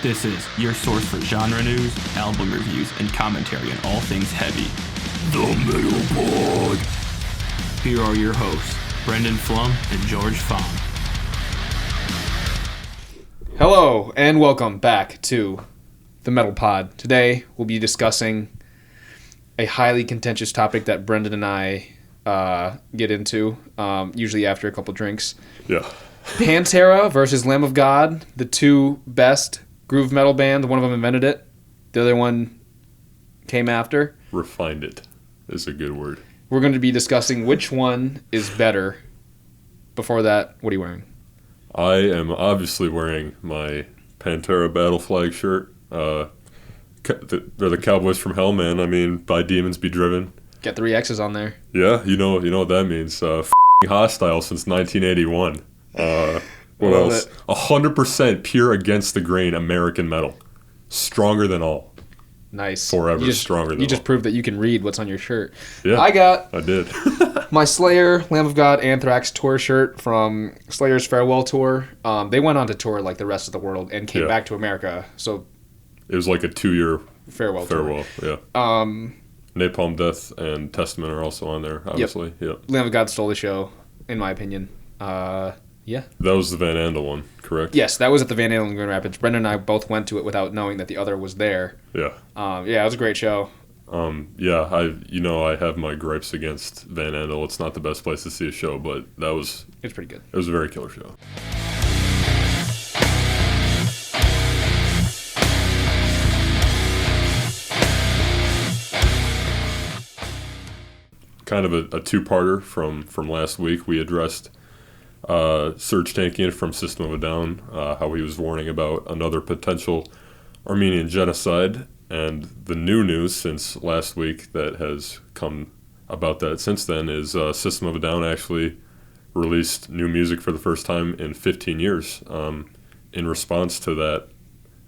This is your source for genre news, album reviews, and commentary on all things heavy. The Metal Pod. Here are your hosts, Brendan Flum and George Fong. Hello, and welcome back to The Metal Pod. Today, we'll be discussing a highly contentious topic that Brendan and I get into, usually after a couple drinks. Yeah. Pantera versus Lamb of God, the two best groove metal band. One of them invented it. The other one came after. Refined it is a good word. We're going to be discussing which one is better. Before that, what are you wearing? I am obviously wearing my Pantera Battle Flag shirt. They're the Cowboys from Hell, man. I mean, by demons be driven. Get 3 X's on there. Yeah, you know what that means. Hostile since 1981. What else? 100% pure against the grain American metal. Stronger than all. Nice. Forever stronger than all. You just proved that you can read what's on your shirt. Yeah, I did. My Slayer, Lamb of God, Anthrax tour shirt from Slayer's farewell tour. They went on to tour like the rest of the world and came back to America. So it was like a 2-year farewell tour. Yeah. Napalm Death and Testament are also on there, obviously. Yep. Lamb of God stole the show, in my opinion. Yeah. That was the Van Andel one, correct? Yes, that was at the Van Halen in Grand Rapids. Brendan and I both went to it without knowing that the other was there. Yeah. It was a great show. I have my gripes against Van Andel. It's not the best place to see a show, but it's pretty good. It was a very killer show. Kind of a two-parter from last week. We addressed Serge Tankian from System of a Down, how he was warning about another potential Armenian genocide, and the new news since last week that has come about that since then is System of a Down actually released new music for the first time in 15 years. In response to that,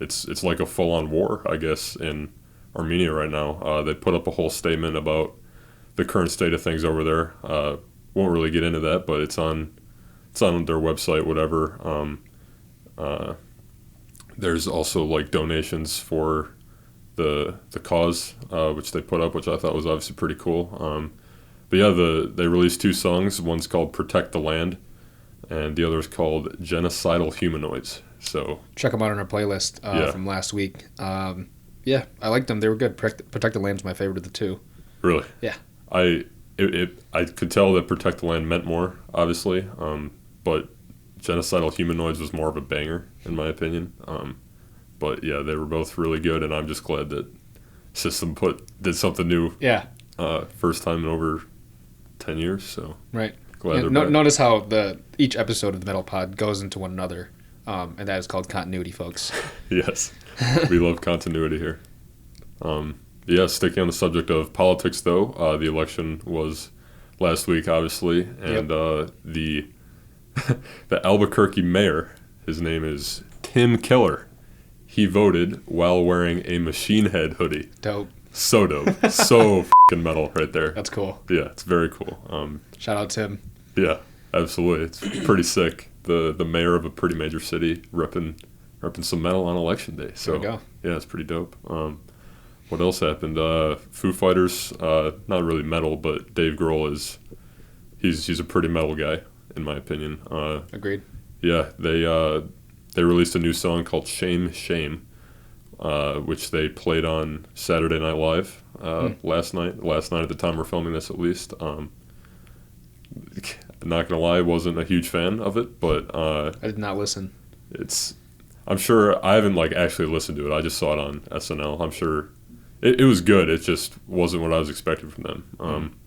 it's like a full-on war, I guess, in Armenia right now. They put up a whole statement about the current state of things over there. Won't really get into that, but it's on their website, whatever. There's also like donations for the cause, which they put up, which I thought was obviously pretty cool. But yeah, they released 2 songs. One's called Protect the Land, and the other is called Genocidal Humanoids. So check them out on our playlist from last week. I liked them. They were good. Protect the Land's my favorite of the 2. Really? Yeah. I could tell that Protect the Land meant more, obviously, but Genocidal Humanoids was more of a banger, in my opinion. But yeah, they were both really good, and I'm just glad that System did something new. Yeah. First time in over 10 years, so right. Glad they're back. Notice how each episode of the Metal Pod goes into one another, and that is called continuity, folks. Yes, we love continuity here. Sticking on the subject of politics, though, the election was last week, obviously, and the Albuquerque mayor, his name is Tim Keller. He voted while wearing a Machine Head hoodie. Dope. So dope. So f***ing metal right there. That's cool. Yeah, it's very cool. Shout out Tim. Yeah, absolutely. It's pretty sick. The mayor of a pretty major city repping some metal on election day. So, there we go. Yeah, it's pretty dope. What else happened? Foo Fighters, not really metal, but Dave Grohl he's a pretty metal guy, in my opinion. Agreed. Yeah, they released a new song called Shame, Shame, which they played on Saturday Night Live last night at the time we're filming this, at least. Not gonna lie, wasn't a huge fan of it, but I did not listen. I'm sure I haven't like actually listened to it. I just saw it on SNL. I'm sure it was good. It just wasn't what I was expecting from them.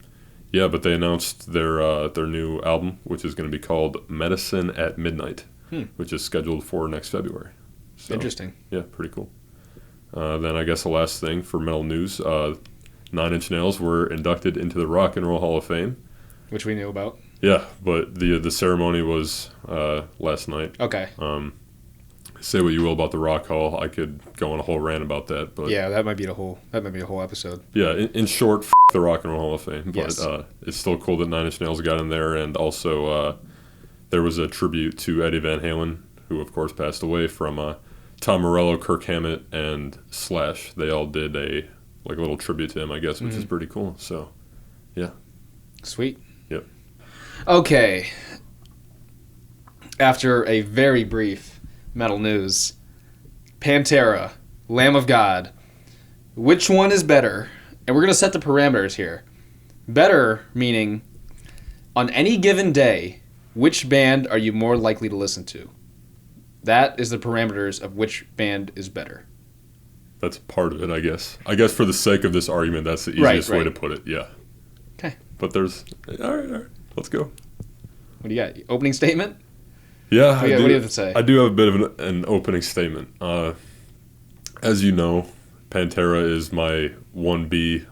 Yeah, but they announced their new album, which is going to be called Medicine at Midnight, which is scheduled for next February. So, interesting. Yeah, pretty cool. Then I guess the last thing for metal news, 9 Inch Nails were inducted into the Rock and Roll Hall of Fame. Which we knew about. Yeah, but the ceremony was last night. Okay. Say what you will about the Rock Hall, I could go on a whole rant about that. But yeah, that might be a whole episode. Yeah, in short, the Rock and Roll Hall of Fame. But yes. It's still cool that 9 Inch Nails got in there, and also there was a tribute to Eddie Van Halen, who of course passed away, from Tom Morello, Kirk Hammett, and Slash. They all did a little tribute to him, I guess, which is pretty cool. So, yeah. Sweet. Yep. Okay. After a very brief metal news, Pantera, Lamb of God. Which one is better? And we're going to set the parameters here. Better meaning, on any given day, which band are you more likely to listen to? That is the parameters of which band is better. That's part of it, I guess. I guess for the sake of this argument, that's the easiest way to put it, yeah. Okay. But there's... All right. Let's go. What do you got? Opening statement? Yeah, What do you have to say? I do have a bit of an opening statement. As you know, Pantera is my 1B,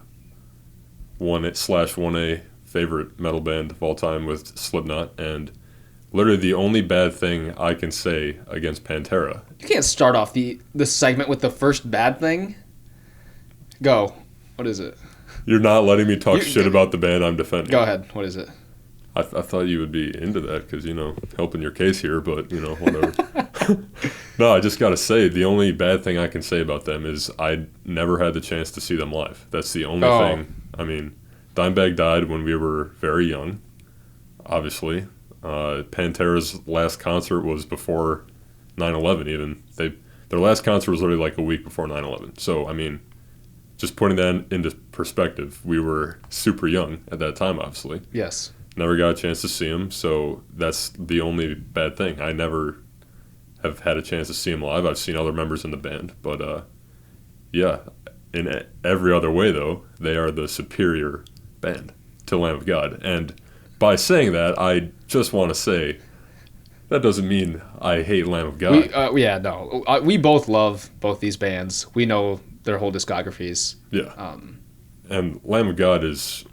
1A/1A favorite metal band of all time with Slipknot, and literally the only bad thing I can say against Pantera. You can't start off the segment with the first bad thing. Go. What is it? You're not letting me talk shit about the band I'm defending. Go ahead. What is it? I thought you would be into that because, helping your case here, but, whatever. No, I just got to say, the only bad thing I can say about them is I never had the chance to see them live. That's the only thing. I mean, Dimebag died when we were very young, obviously. Pantera's last concert was before 9/11 even. Their last concert was literally like a week before 9/11. So, I mean, just putting that into perspective, we were super young at that time, obviously. Yes. Never got a chance to see him, so that's the only bad thing. I never have had a chance to see him live. I've seen other members in the band, but yeah, in every other way, though, they are the superior band to Lamb of God. And by saying that, I just want to say that doesn't mean I hate Lamb of God. We both love both these bands. We know their whole discographies. Yeah. And Lamb of God is...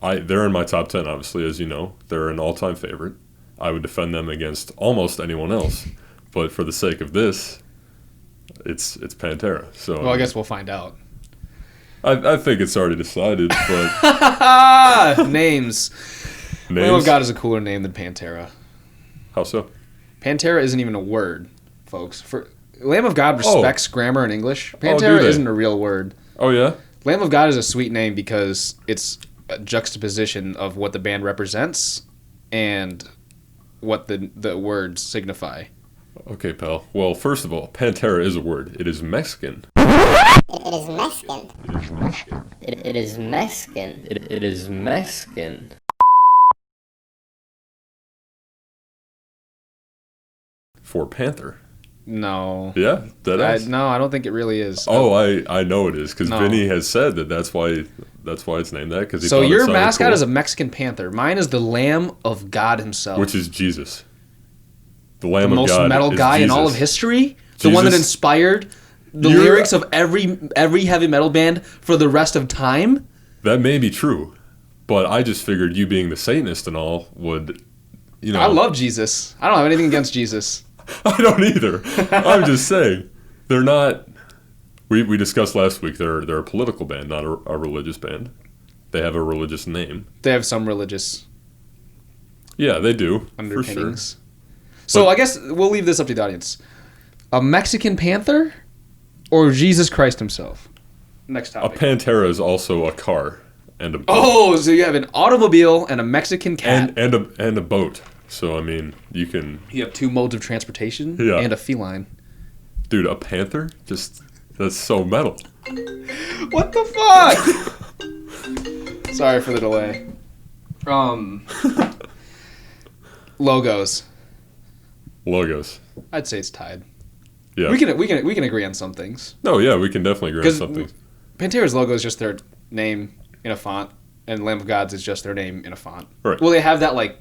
they're in my top 10, obviously, as you know. They're an all-time favorite. I would defend them against almost anyone else. But for the sake of this, it's Pantera. So well, I guess we'll find out. I think it's already decided, but... Names. Lamb of God is a cooler name than Pantera. How so? Pantera isn't even a word, folks. Lamb of God respects grammar and English. Pantera isn't a real word. Oh, yeah? Lamb of God is a sweet name because it's a juxtaposition of what the band represents and what the words signify. Okay, pal. Well, first of all, Pantera is a word. It is Mexican. It is Mexican. It is Mexican. It is Mexican. For Panther. No. Yeah, that is. No, I don't think it really is. Oh, I know it is because Vinny has said that's why it's named that. So your mascot is a Mexican panther. Mine is the Lamb of God himself, which is Jesus. The Lamb of God, the most metal guy in all of history. The one that inspired the lyrics of every heavy metal band for the rest of time. That may be true, but I just figured you being the Satanist and all would, I love Jesus. I don't have anything against Jesus. I don't either. I'm just saying they're not. We discussed last week. They're a political band, not a religious band. They have a religious name. They have some religious. Yeah, they do. Underpinnings. For sure. So I guess we'll leave this up to the audience. A Mexican panther, or Jesus Christ himself. Next topic. A Pantera is also a car and a boat. Oh, so you have an automobile and a Mexican cat and a boat. So, I mean, you have two modes of transportation and a feline. Dude, a panther? That's so metal. What the fuck? Sorry for the delay. Logos. Logos. I'd say it's tied. Yeah. We can agree on some things. No, yeah, we can definitely agree on something. Pantera's logo is just their name in a font, and Lamb of God's is just their name in a font. Right. Well, they have that like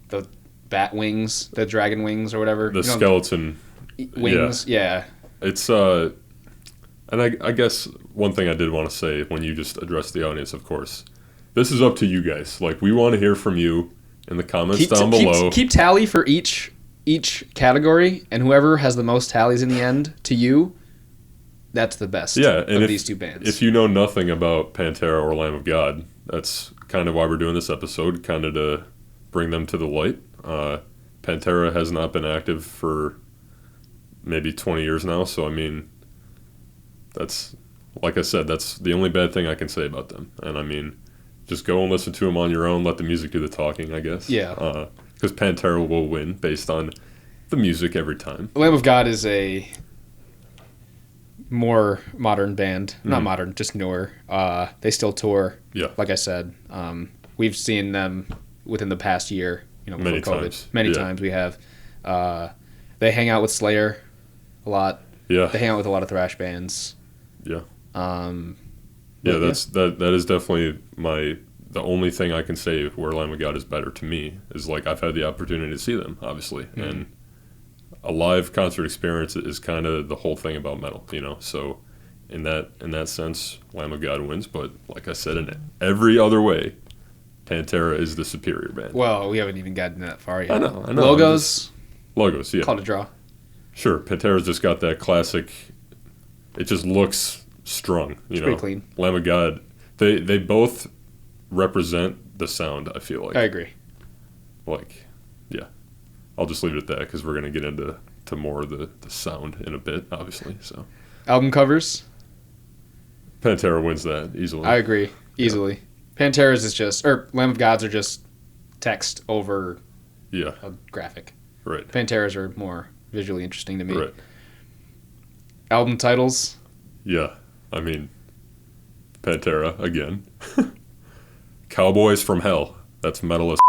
the bat wings, the dragon wings or whatever. The skeleton wings. Yeah. It's and I guess one thing I did want to say when you just addressed the audience, of course, this is up to you guys. Like, we want to hear from you in the comments down below. Keep tally for each category, and whoever has the most tallies in the end, to you, that's the best of these two bands. If you know nothing about Pantera or Lamb of God, that's kind of why we're doing this episode, kind of to bring them to the light. Pantera has not been active for maybe 20 years now, so I mean, that's, like I said, that's the only bad thing I can say about them. And I mean, just go and listen to them on your own, let the music do the talking, I guess. Yeah. Because Pantera will win based on the music every time. Lamb of God is a more modern band. Not modern, just newer. They still tour. Yeah. Like I said, we've seen them within the past year. Before Many COVID. times. Many Yeah. times we have. They hang out with Slayer a lot. Yeah. They hang out with a lot of thrash bands. Yeah. Yeah, that is definitely the only thing I can say where Lamb of God is better to me is, like, I've had the opportunity to see them, obviously, and a live concert experience is kind of the whole thing about metal, So in that sense, Lamb of God wins. But like I said, in every other way, Pantera is the superior band. Well, we haven't even gotten that far yet. I know. Logos, yeah. called a draw. Sure, Pantera's just got that classic. It just looks strong, It's pretty clean. Lamb of God, they both represent the sound. I feel like. I agree. Like, yeah, I'll just leave it at that because we're gonna get into more of the sound in a bit, obviously. So, Album covers. Pantera wins that easily. I agree easily. Pantera's is just, or Lamb of God's are just text over Yeah. a graphic. Right. Pantera's are more visually interesting to me. Right. Album titles. Yeah. I mean, Pantera again. Cowboys from Hell. That's metal as.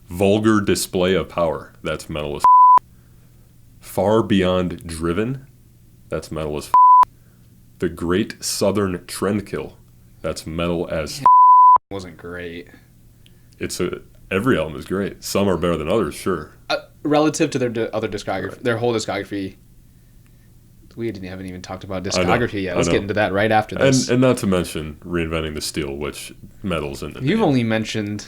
Vulgar Display of Power. That's metal as. Far Beyond Driven. That's metal as. The Great Southern Trendkill. That's metal as. Wasn't great. Every album is great. Some are better than others, sure. Relative to their other discography, their whole discography. We haven't even talked about discography yet. Let's get into that right after this. And not to mention Reinventing the Steel, which metal's in the You've name. only mentioned.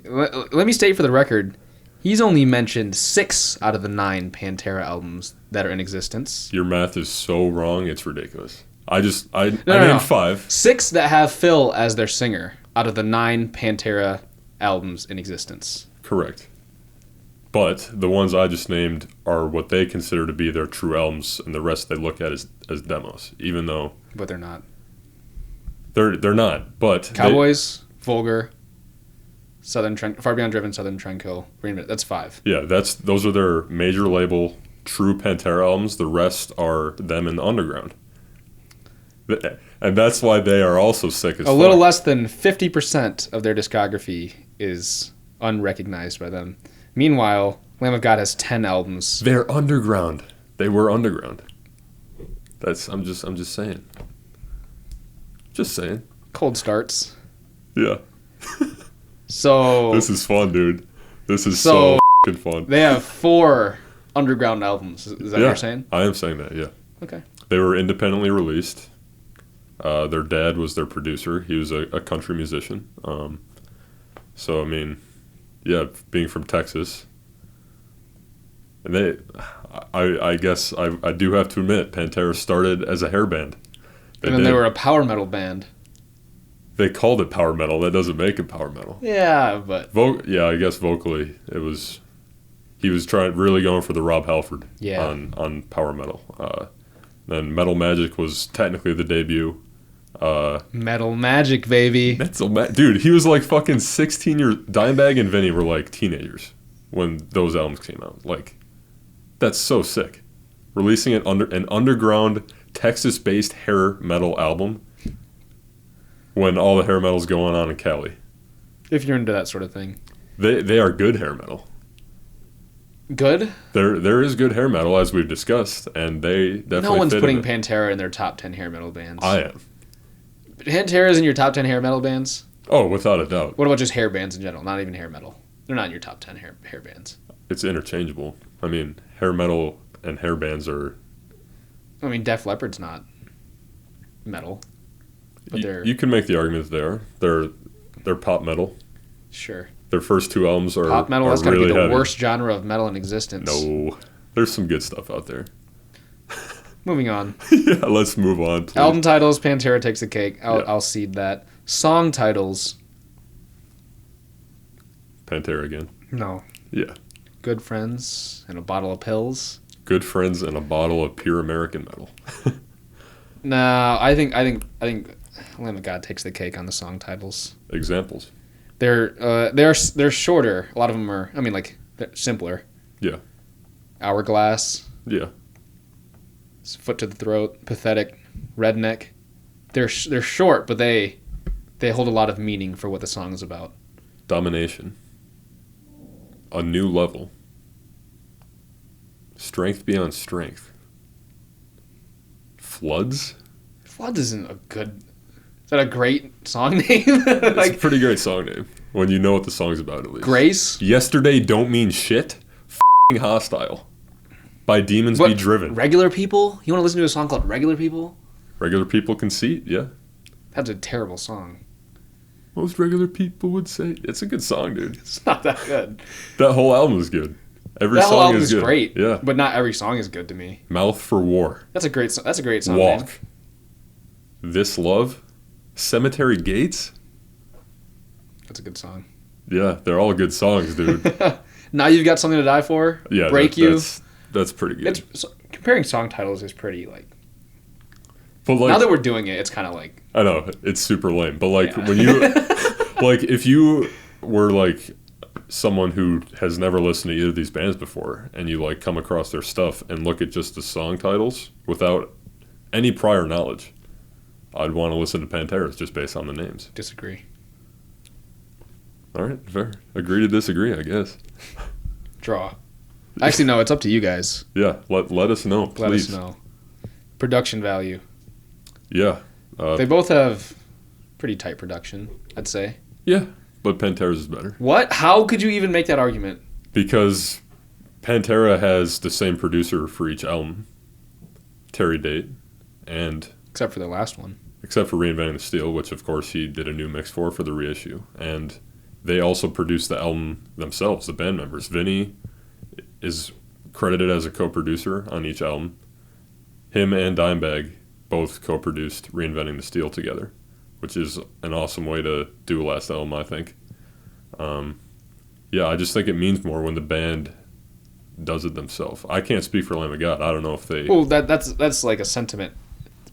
Let me state for the record, he's only mentioned 6 out of the 9 Pantera albums that are in existence. Your math is so wrong, it's ridiculous. I named No. 5. 6 that have Phil as their singer out of the 9 Pantera albums in existence. Correct. But the ones I just named are what they consider to be their true albums, and the rest they look at as demos, even though But they're not. they're not. But Cowboys, Vulgar, Far Beyond Driven, Southern Trendkill, Reinvented. That's 5. Those are their major label true Pantera albums. The rest are them in the underground. And that's why they are also sick as fuck. A little less than 50% of their discography is unrecognized by them. Meanwhile, Lamb of God has 10 albums. They're underground. They were underground. I'm just saying. Just saying. Cold starts. Yeah. So This is fun, dude. This is so f***ing fun. they have 4 underground albums. Is that what you're saying? I am saying that, yeah. Okay. They were independently released. Their dad was their producer. He was a country musician. So, I mean, yeah, being from Texas. And I guess I do have to admit, Pantera started as a hair band. And then they were a power metal band. They called it power metal. That doesn't make it power metal. Yeah, but... Yeah, I guess vocally it was... He was really going for the Rob Halford on power metal. Then Metal Magic was technically the debut. Metal Magic, baby. Dude, he was like fucking 16 years... Dimebag and Vinny were like teenagers when those albums came out. Like, that's so sick. Releasing it under an underground Texas-based hair metal album when all the hair metal's going on in Cali. If you're into that sort of thing. They are good hair metal. Good? There is good hair metal, as we've discussed, and they definitely No one's fit putting in it. Pantera in their top 10 hair metal bands. I am. Pantera's in your top 10 hair metal bands? Oh, without a doubt. What about just hair bands in general? Not even hair metal. They're not in your top 10 hair bands. It's interchangeable. I mean, hair metal and hair bands are... I mean, Def Leppard's not metal. But they're... You can make the argument that they are. They're pop metal. Sure. Their first two albums are Pop metal are has got to really be the heavy. worst genre of metal in existence. No. There's some good stuff out there. Moving on. Yeah, let's move on. Please. Album titles, Pantera takes the cake. Yeah. I'll cede that. Song titles, Pantera again. no. Yeah. Good Friends and a Bottle of Pills. Good Friends and a bottle of pure American metal. No, I think Lamb of God takes the cake on the song titles. Examples. They're shorter. A lot of them are. I mean, like they're simpler. Yeah. Hourglass, Yeah. Foot to the Throat, Pathetic, Redneck. They're short, but they hold a lot of meaning for what the song is about. Domination. A new level. Strength beyond strength. Floods. Floods isn't a good. Is that a great song name? It's a pretty great song name when you know what the song's about at least. Grace. Yesterday Don't Mean Shit. F***ing Hostile. By Demons Be Driven. Regular People? You want to listen to a song called Regular People? Regular People Conceit, yeah. That's a terrible song. Most regular people would say. It's a good song, dude. It's not that good. That whole album is good. Every That song whole album is is good. great. Yeah. But not every song is good to me. Mouth for War. That's a great song name. Walk. This Love. Cemetery Gates. That's a good song. Yeah, they're all good songs, dude. Now You've Got Something to Die For. Yeah, Break You. That's pretty good. Comparing song titles is pretty like. But like, Now that we're doing it, it's kind of like. I know it's super lame, but like Yeah. when you, like if you were like someone who has never listened to either of these bands before, and you like come across their stuff and look at just the song titles without any prior knowledge, I'd want to listen to Pantera just based on the names. Disagree. All right, fair. Agree to disagree, I guess. Draw. Actually, no. It's up to you guys. Yeah, let us know, please. Let us know. Production value. Yeah. They both have pretty tight production, I'd say. Yeah, but Pantera's is better. What? How could you even make that argument? Because Pantera has the same producer for each album, Terry Date, and Except for the last one. except for Reinventing the Steel, which of course he did a new mix for the reissue. And they also produced the album themselves, the band members. Vinny is credited as a co-producer on each album. Him and Dimebag both co-produced Reinventing the Steel together, which is an awesome way to do a last album, I think. Yeah, I just think it means more when the band does it themselves. I can't speak for Lamb of God. I don't know if they... Well, that's like a sentiment.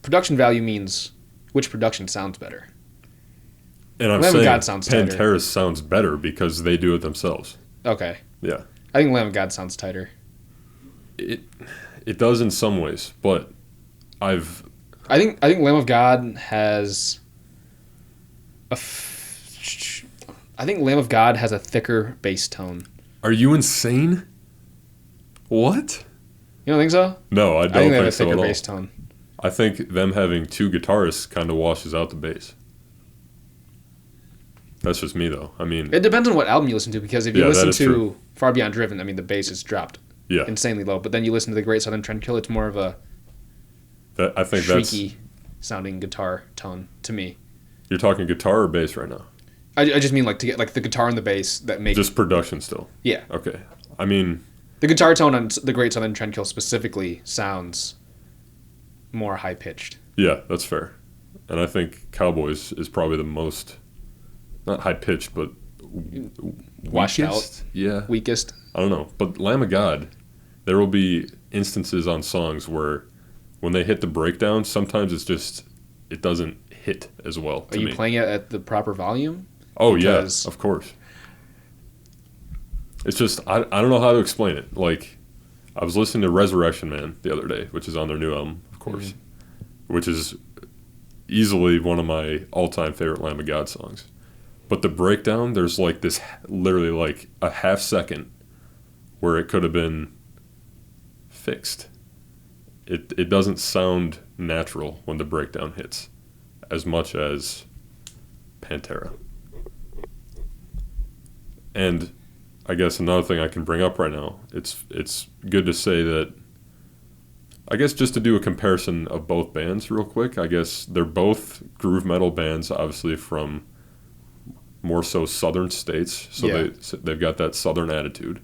Production value means which production sounds better. And I'm Lamb of saying God sounds tighter. Pantera sounds better because they do it themselves. Okay. Yeah. I think Lamb of God sounds tighter. It does in some ways, but I think Lamb of God has I think Lamb of God has a thicker bass tone. Are you insane? What? You don't think so? No, I I don't think they have a think so thicker at all. bass tone. I think them having two guitarists kind of washes out the bass. That's just me, though. I mean, It depends on what album you listen to, because if you Yeah, that listen is to true. Far Beyond Driven, I mean, the bass is dropped yeah, insanely low. But then you listen to The Great Southern Trendkill, it's more of a I think that's... shrieky sounding guitar tone to me. You're talking guitar or bass right now? I just mean like to get like the guitar and the bass that make Just production still? yeah. Okay. I mean, The guitar tone on The Great Southern Trendkill specifically sounds more high pitched. yeah, that's fair. And I think Cowboys is probably the most, not high pitched, but Washed weakest? out. Yeah. Weakest. I don't know. But Lamb of God, there will be instances on songs where when they hit the breakdown, sometimes it's just, it doesn't hit as well Are to you me. playing it at the proper volume? Oh, Because- yeah, of course. It's just, I don't know how to explain it. Like, I was listening to Resurrection Man the other day, which is on their new album, of course, which is easily one of my all-time favorite Lamb of God songs. But the breakdown, there's like this, literally like a half second where it could have been fixed. It doesn't sound natural when the breakdown hits as much as Pantera. And I guess another thing I can bring up right now, it's good to say that, I guess just to do a comparison of both bands real quick, I guess they're both groove metal bands, obviously from more so southern states, so Yeah. they've got that southern attitude.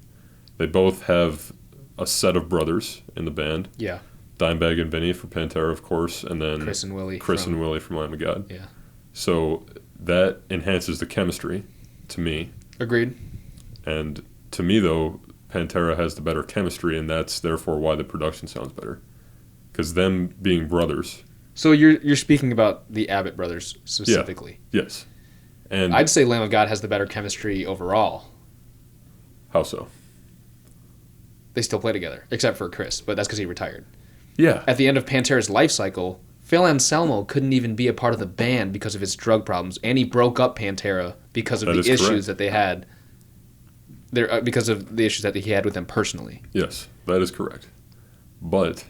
They both have a set of brothers in the band. Yeah. Dimebag and Vinny for Pantera, of course, and then Chris and Willie from Lamb of God. Yeah. So that enhances the chemistry to me. Agreed. And to me, though, Pantera has the better chemistry, and that's therefore why the production sounds better. Because them being brothers. So you're speaking about the Abbott brothers specifically. Yeah. Yes. And I'd say Lamb of God has the better chemistry overall. how so? They still play together, except for Chris, but that's because he retired. Yeah. At the end of Pantera's life cycle, Phil Anselmo couldn't even be a part of the band because of his drug problems, and he broke up Pantera because of That the is issues correct. that they had. Because of the issues that he had with them personally. Yes, that is correct. But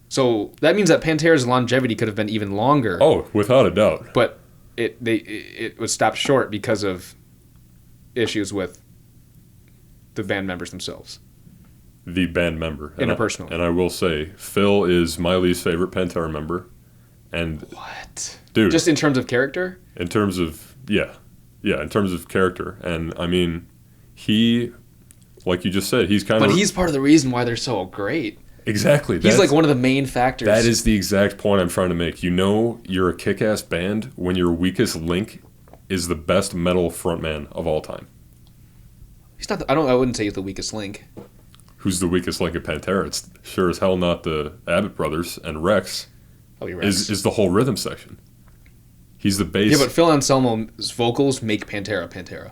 So that means that Pantera's longevity could have been even longer. without a doubt. But it was stopped short because of issues with the band members themselves. The band member. Interpersonal. And I will say, Phil is my least favorite Pantera member. And What? dude, Just in terms of character? in terms of in terms of character. And I mean, he, like you just said, he's kind of But he's part of the reason why they're so great. exactly. He's That's- like one of the main factors. That is the exact point I'm trying to make. You know, you're a kick-ass band when your weakest link is the best metal frontman of all time. He's not. I wouldn't say he's the weakest link. Who's the weakest link of Pantera? It's sure as hell not the Abbott brothers, and Rex Probably Rex. is the whole rhythm section. He's the bass. Yeah, but Phil Anselmo's vocals make Pantera Pantera.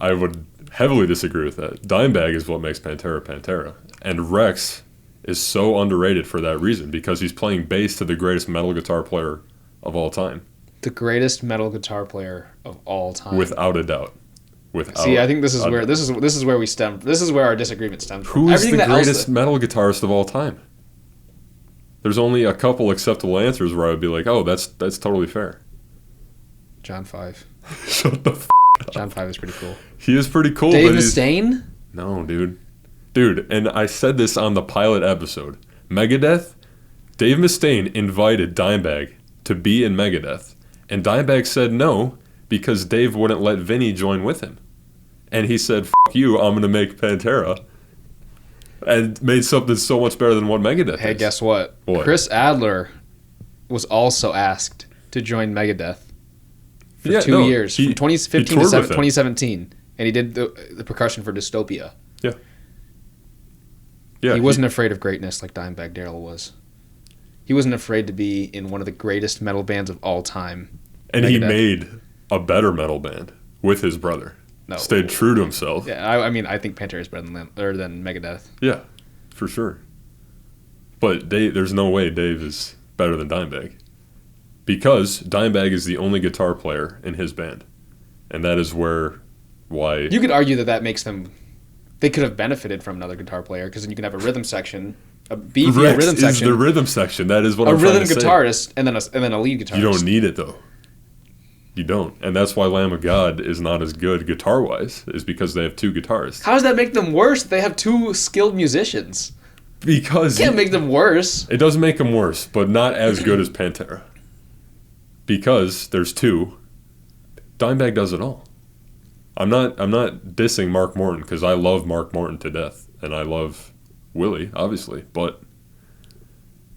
I would heavily disagree with that. Dimebag is what makes Pantera Pantera, and Rex is so underrated for that reason because he's playing bass to the greatest metal guitar player of all time, The greatest metal guitar player of all time. without a doubt. See, I think this is a where doubt. this is where we stem. This is where our disagreement stems from. Who is Everything the that else greatest metal guitarist of all time? There's only a couple acceptable answers where I would be like, oh, that's totally fair. John 5. Shut the f***. John 5 is pretty cool. He is pretty cool, Dave but he's... Mustaine? No, dude. Dude, and I said this on the pilot episode. Megadeth, Dave Mustaine invited Dimebag to be in Megadeth, and Dimebag said no because Dave wouldn't let Vinny join with him. And he said, "F you, I'm going to make Pantera." And made something so much better than what Megadeth Hey, is. guess what? What? Chris Adler was also asked to join Megadeth for 2 years, from 2015 to toured with them. 2017. And he did the percussion for Dystopia. Yeah, He wasn't afraid of greatness like Dimebag Darrell was. He wasn't afraid to be in one of the greatest metal bands of all time. And he Megadeth. made a better metal band with his brother. No. Stayed true to himself. Yeah, I mean, I think Pantera is better than Megadeth. Yeah, for sure. But there's no way Dave is better than Dimebag. Because Dimebag is the only guitar player in his band. And that is why... You could argue that makes them... They could have benefited from another guitar player, because then you can have a rhythm section, a beefy Rex rhythm is section, the rhythm section. That is what a I'm trying rhythm to say. guitarist, and then a lead guitarist. You don't need it, though. You don't. And that's why Lamb of God is not as good guitar-wise, is because they have two guitarists. How does that make them worse? They have two skilled musicians. Because... You can't make them worse. It does make them worse, but not as good as Pantera. Because there's two. Dimebag does it all. I'm not dissing Mark Morton, because I love Mark Morton to death, and I love Willie, obviously, but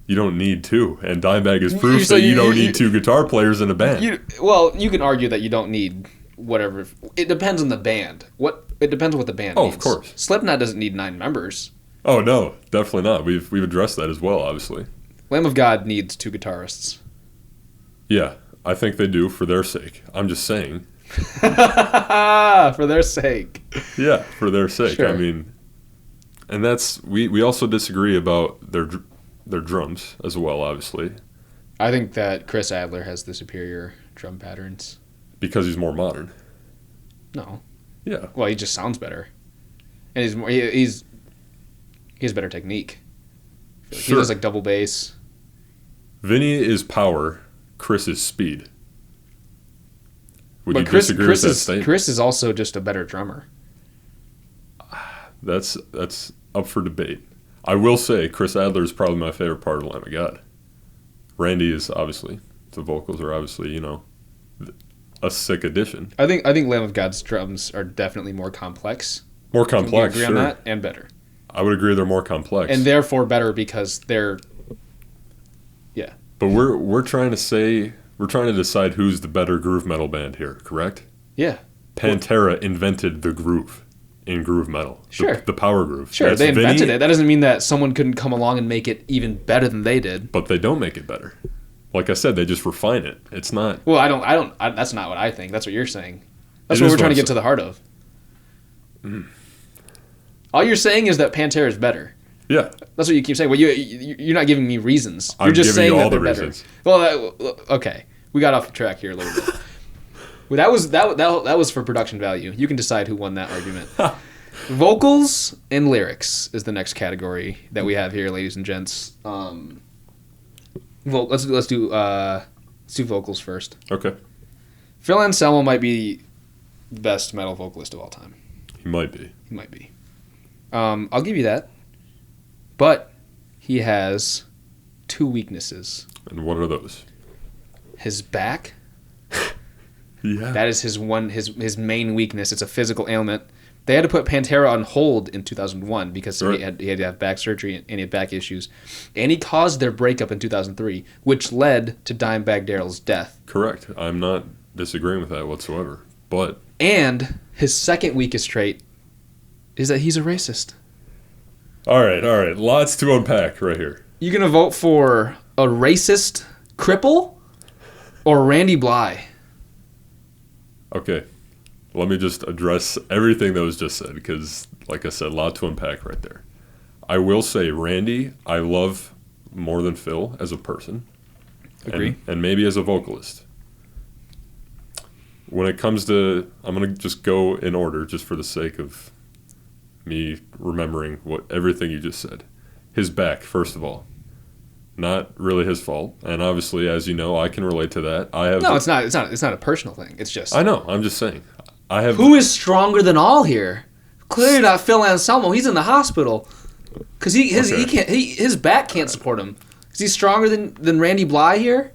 you don't need two. And Dimebag is proof So that you don't need two guitar players in a band. You can argue that you don't need whatever. It depends on the band. It depends on what the band needs. Of course. Slipknot doesn't need 9 members. Oh no, definitely not. We've addressed that as well, obviously. Lamb of God needs 2 guitarists. Yeah, I think they do for their sake. I'm just saying. For their sake. Yeah, for their sake. Sure. I mean, and that's we also disagree about their drums as well, obviously. I think that Chris Adler has the superior drum patterns. Because he's more modern. No. Yeah. Well, he just sounds better. And he has better technique. He Sure. does like double bass. Vinny is power. Chris is speed. Would But you Chris, disagree Chris with that is statement? Chris is also just a better drummer. That's up for debate. I will say Chris Adler is probably my favorite part of Lamb of God. Randy is obviously, the vocals are obviously, you know, a sick addition. I think Lamb of God's drums are definitely more complex. More Can we complex, agree sure. on that? And better. I would agree they're more complex. And therefore better because they're... Yeah. But we're trying to decide who's the better groove metal band here, correct? Yeah. Pantera invented the groove in groove metal. Sure. The power groove. Sure, That's they invented Vinny, it. That doesn't mean that someone couldn't come along and make it even better than they did. But they don't make it better. Like I said, they just refine it. It's not... Well, that's not what I think. That's what you're saying. That's It what is we're trying what to I'm get to the heart of. All you're saying is that Pantera is better. Yeah. That's what you keep saying. Well, you're not giving me reasons. You're I'm just giving saying you that all they're the better. reasons. Well, okay, we got off the track here a little bit. Well, that was for production value. You can decide who won that argument. Vocals and lyrics is the next category that we have here, ladies and gents. Let's do vocals first. Okay. Phil Anselmo might be the best metal vocalist of all time. He might be. He might be. I'll give you that. But he has two weaknesses. And what are those? His back. Yeah. That is his main weakness. It's a physical ailment. They had to put Pantera on hold in 2001 because Right. he had to have back surgery and he had back issues. And he caused their breakup in 2003, which led to Dimebag Darrell's death. Correct. I'm not disagreeing with that whatsoever. But And his second weakest trait is that he's a racist. all right. Lots to unpack right here. You gonna vote for a racist cripple or Randy Bly? Okay. Let me just address everything that was just said because, like I said, a lot to unpack right there. I will say Randy, I love more than Phil as a person. Agree. And maybe as a vocalist. When it comes to, I'm going to just go in order just for the sake of me remembering everything you just said. His back, first of all. Not really his fault. And obviously, as you know, I can relate to that. It's not. It's not a personal thing. It's just I know. I'm just saying. who is stronger than all here? Clearly not Phil Anselmo. He's in the hospital because his back can't support him. Is he stronger than Randy Bly here?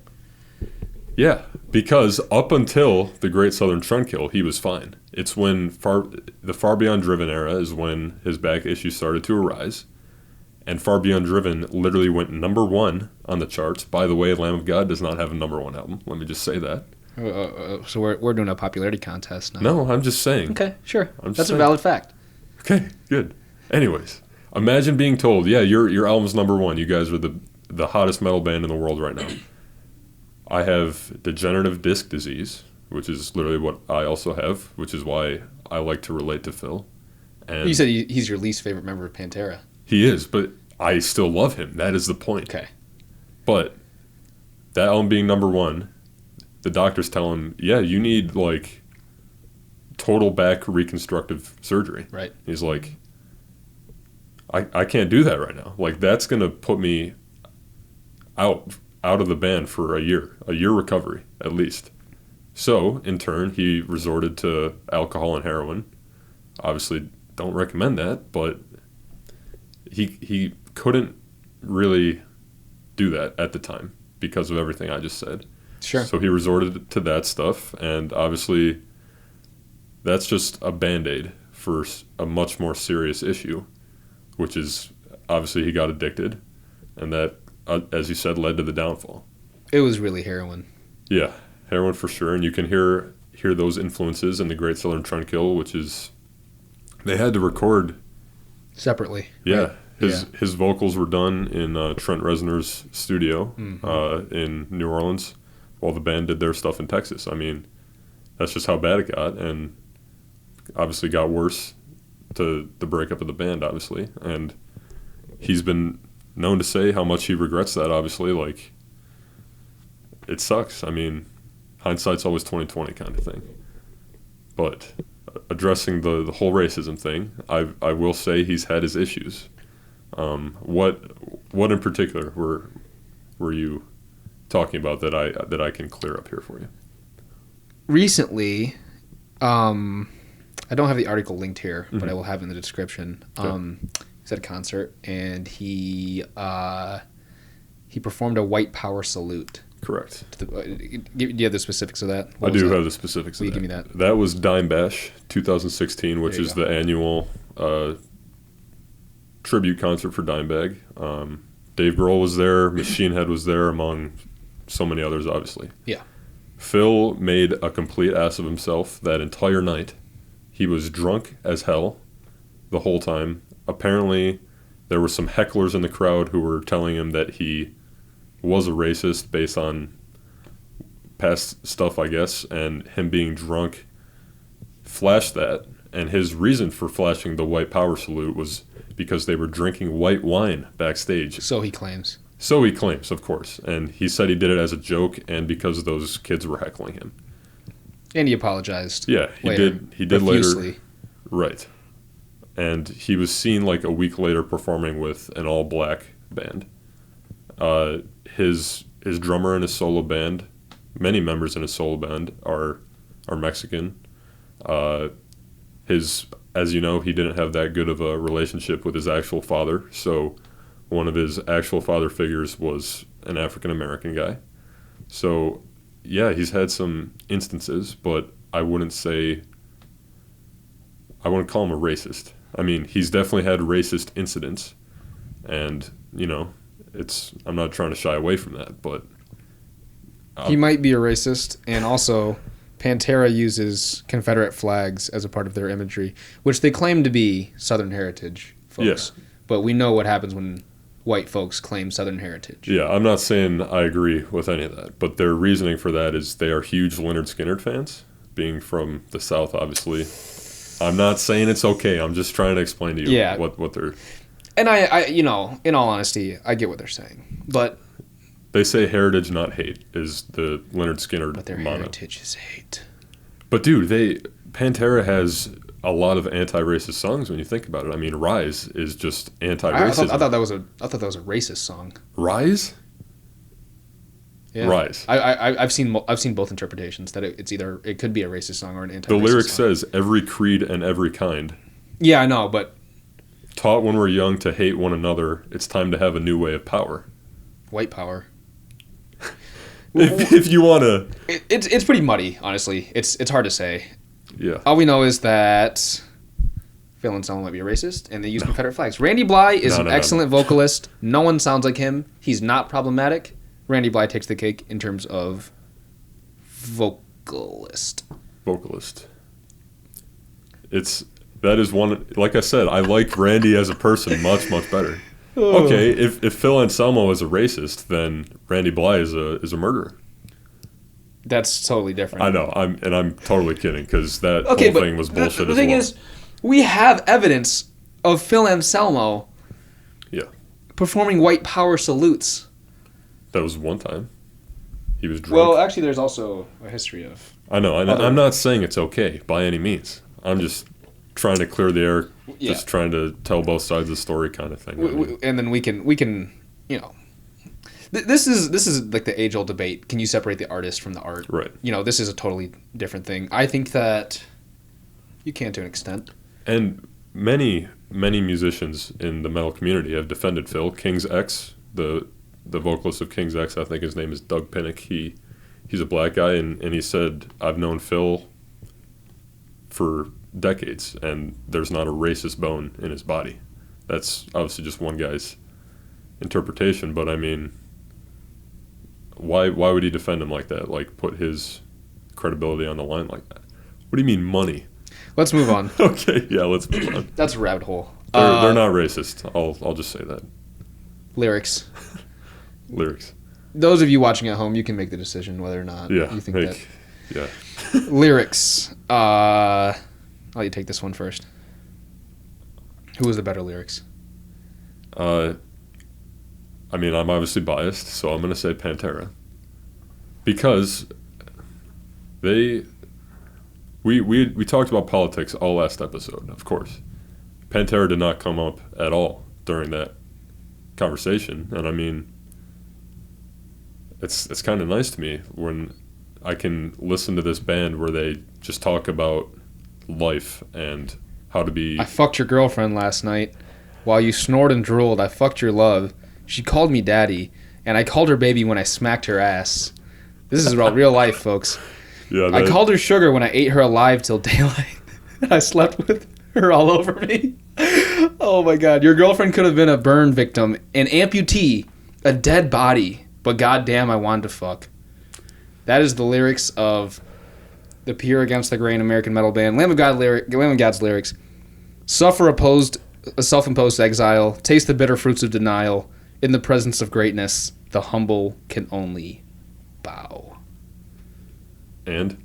Yeah, because up until the Great Southern Trendkill, he was fine. It's when the Far Beyond Driven era is when his back issues started to arise. And Far Beyond Driven literally went number one on the charts. By the way, Lamb of God does not have a number one album. Let me just say that. So we're doing a popularity contest now. No, I'm just saying. Okay, sure. I'm just That's a saying. valid fact. Okay, good. Anyways, imagine being told, yeah, your album's number one. You guys are the hottest metal band in the world right now. I have degenerative disc disease, which is literally what I also have, which is why I like to relate to Phil. And You said he's your least favorite member of Pantera. he is, but I still love him. That is the point. Okay. But that album being number one, the doctors tell him, yeah, you need like total back reconstructive surgery. Right. He's like, I can't do that right now. Like that's gonna put me out of the band for a year recovery at least. So in turn, he resorted to alcohol and heroin. Obviously, don't recommend that, but he couldn't really do that at the time because of everything I just said. Sure. So he resorted to that stuff, and obviously that's just a Band-Aid for a much more serious issue, which is obviously he got addicted, and that, as you said, led to the downfall. It was really heroin. Yeah, heroin for sure, and you can hear those influences in the Great Southern Trendkill, which is they had to record Separately. Yeah, Right. his vocals were done in Trent Rezner's studio in New Orleans, while the band did their stuff in Texas. I mean, that's just how bad it got, and obviously got worse to the breakup of the band, obviously. And he's been known to say how much he regrets that. Obviously, like it sucks. I mean, hindsight's always 20/20 kind of thing. But addressing the whole racism thing, I will say he's had his issues. What in particular were you talking about that I can clear up here for you? Recently, I don't have the article linked here, but I will have it in the description. He's at a concert, and he performed a white power salute. Correct. Do you have the specifics of that? I do have the specifics of that. Give me that. That was Dime Bash 2016, which is the annual tribute concert for Dimebag. Dave Grohl was there, Machine Head was there, among so many others, obviously. Yeah. Phil made a complete ass of himself that entire night. He was drunk as hell the whole time. Apparently, there were some hecklers in the crowd who were telling him that he was a racist based on past stuff, I guess, and him being drunk flashed that. And his reason for flashing the white power salute was because they were drinking white wine backstage. So he claims. So he claims, of course. And he said he did it as a joke and because those kids were heckling him. And he apologized. Yeah, he later, did profusely. later. Right. And he was seen like a week later performing with an all-black band. His drummer in his solo band, many members in his solo band are Mexican. As you know, he didn't have that good of a relationship with his actual father, so one of his actual father figures was an African-American guy. So, yeah, he's had some instances, but I wouldn't call him a racist. I mean, he's definitely had racist incidents, and, you know, I'm not trying to shy away from that, but... he might be a racist, and also Pantera uses Confederate flags as a part of their imagery, which they claim to be Southern heritage folks. Yes. But we know what happens when white folks claim Southern heritage. Yeah, I'm not saying I agree with any of that, but their reasoning for that is they are huge Lynyrd Skynyrd fans, being from the South, obviously. I'm not saying it's okay. I'm just trying to explain to you what they're... And I, you know, in all honesty, I get what they're saying. But... they say heritage, not hate, is the Lynyrd Skynyrd But their motto. heritage is hate. But dude, Pantera has a lot of anti-racist songs when you think about it. I mean, Rise is just anti-racism. I thought that was a racist song. Rise? Yeah. Rise. I've seen both interpretations that it could be a racist song or an anti-racist song. The lyric says every creed and every kind. Yeah, I know, but taught when we're young to hate one another, it's time to have a new way of power. White power. If you want to... It's pretty muddy, honestly. It's hard to say. Yeah. All we know is that Phil Anselmo might be a racist, and they use Confederate flags. Randy Bly is an excellent vocalist. No one sounds like him. He's not problematic. Randy Bly takes the cake in terms of vocalist. That is one... like I said, I like Randy as a person much, much better. Okay, if Phil Anselmo is a racist, then Randy Bly is a murderer. That's totally different. I know. I'm totally kidding because that whole thing was bullshit. The thing is, we have evidence of Phil Anselmo. Yeah. Performing white power salutes. That was one time. He was drunk. Well, actually, there's also a history of. I know. I'm not saying it's okay by any means. I'm just trying to clear the air. Yeah. Just trying to tell both sides of the story, kind of thing. And then we can you know. This is like the age-old debate. Can you separate the artist from the art? Right. You know, this is a totally different thing. I think that you can to an extent. And many musicians in the metal community have defended Phil. King's X, the vocalist of King's X, I think his name is Doug Pinnick. He's a black guy, and he said, I've known Phil for decades, and there's not a racist bone in his body. That's obviously just one guy's interpretation, but I mean... Why would he defend him like that? Like, put his credibility on the line like that? What do you mean, money? Let's move on. Okay, yeah, let's move on. That's a rabbit hole. They're not racist. I'll just say that. Lyrics. Those of you watching at home, you can make the decision whether or not you think that. Yeah. Lyrics. I'll let you take this one first. Who was the better lyrics? I mean, I'm obviously biased, so I'm going to say Pantera. Because We talked about politics all last episode, of course. Pantera did not come up at all during that conversation, and I mean, it's kind of nice to me when I can listen to this band where they just talk about life and how to be. I fucked your girlfriend last night. While you snored and drooled, I fucked your love. She called me daddy, and I called her baby when I smacked her ass. This is about real life, folks. Yeah, I called her sugar when I ate her alive till daylight. I slept with her all over me. Oh my God. Your girlfriend could have been a burn victim, an amputee, a dead body, but goddamn, I wanted to fuck. That is the lyrics of the pure against the grain American metal band Lamb of God's lyrics. Suffer a self-imposed exile, taste the bitter fruits of denial. In the presence of greatness, the humble can only bow. And?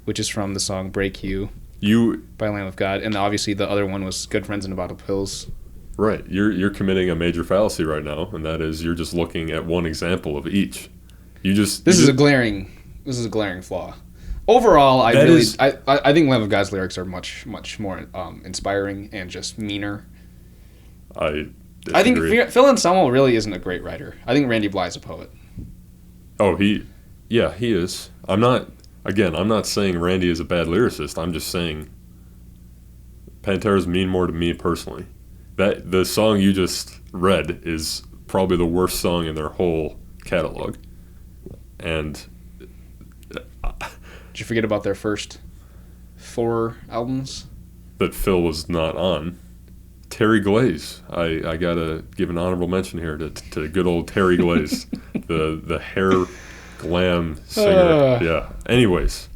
Which is from the song Break You You by Lamb of God. And obviously the other one was Good Friends and a Bottle of Pills. Right. You're committing a major fallacy right now, and that is you're just looking at one example of each. This is a glaring flaw. Overall, I think Lamb of God's lyrics are much more inspiring and just meaner. I think disagree. Phil Anselmo really isn't a great writer. I think Randy Blythe's a poet. Oh, he is. I'm not saying Randy is a bad lyricist. I'm just saying Pantera's mean more to me personally. That the song you just read is probably the worst song in their whole catalog. And did you forget about their first 4 albums? That Phil was not on. Terry Glaze. I gotta give an honorable mention here to good old Terry Glaze, the hair glam singer. Yeah. Anyways,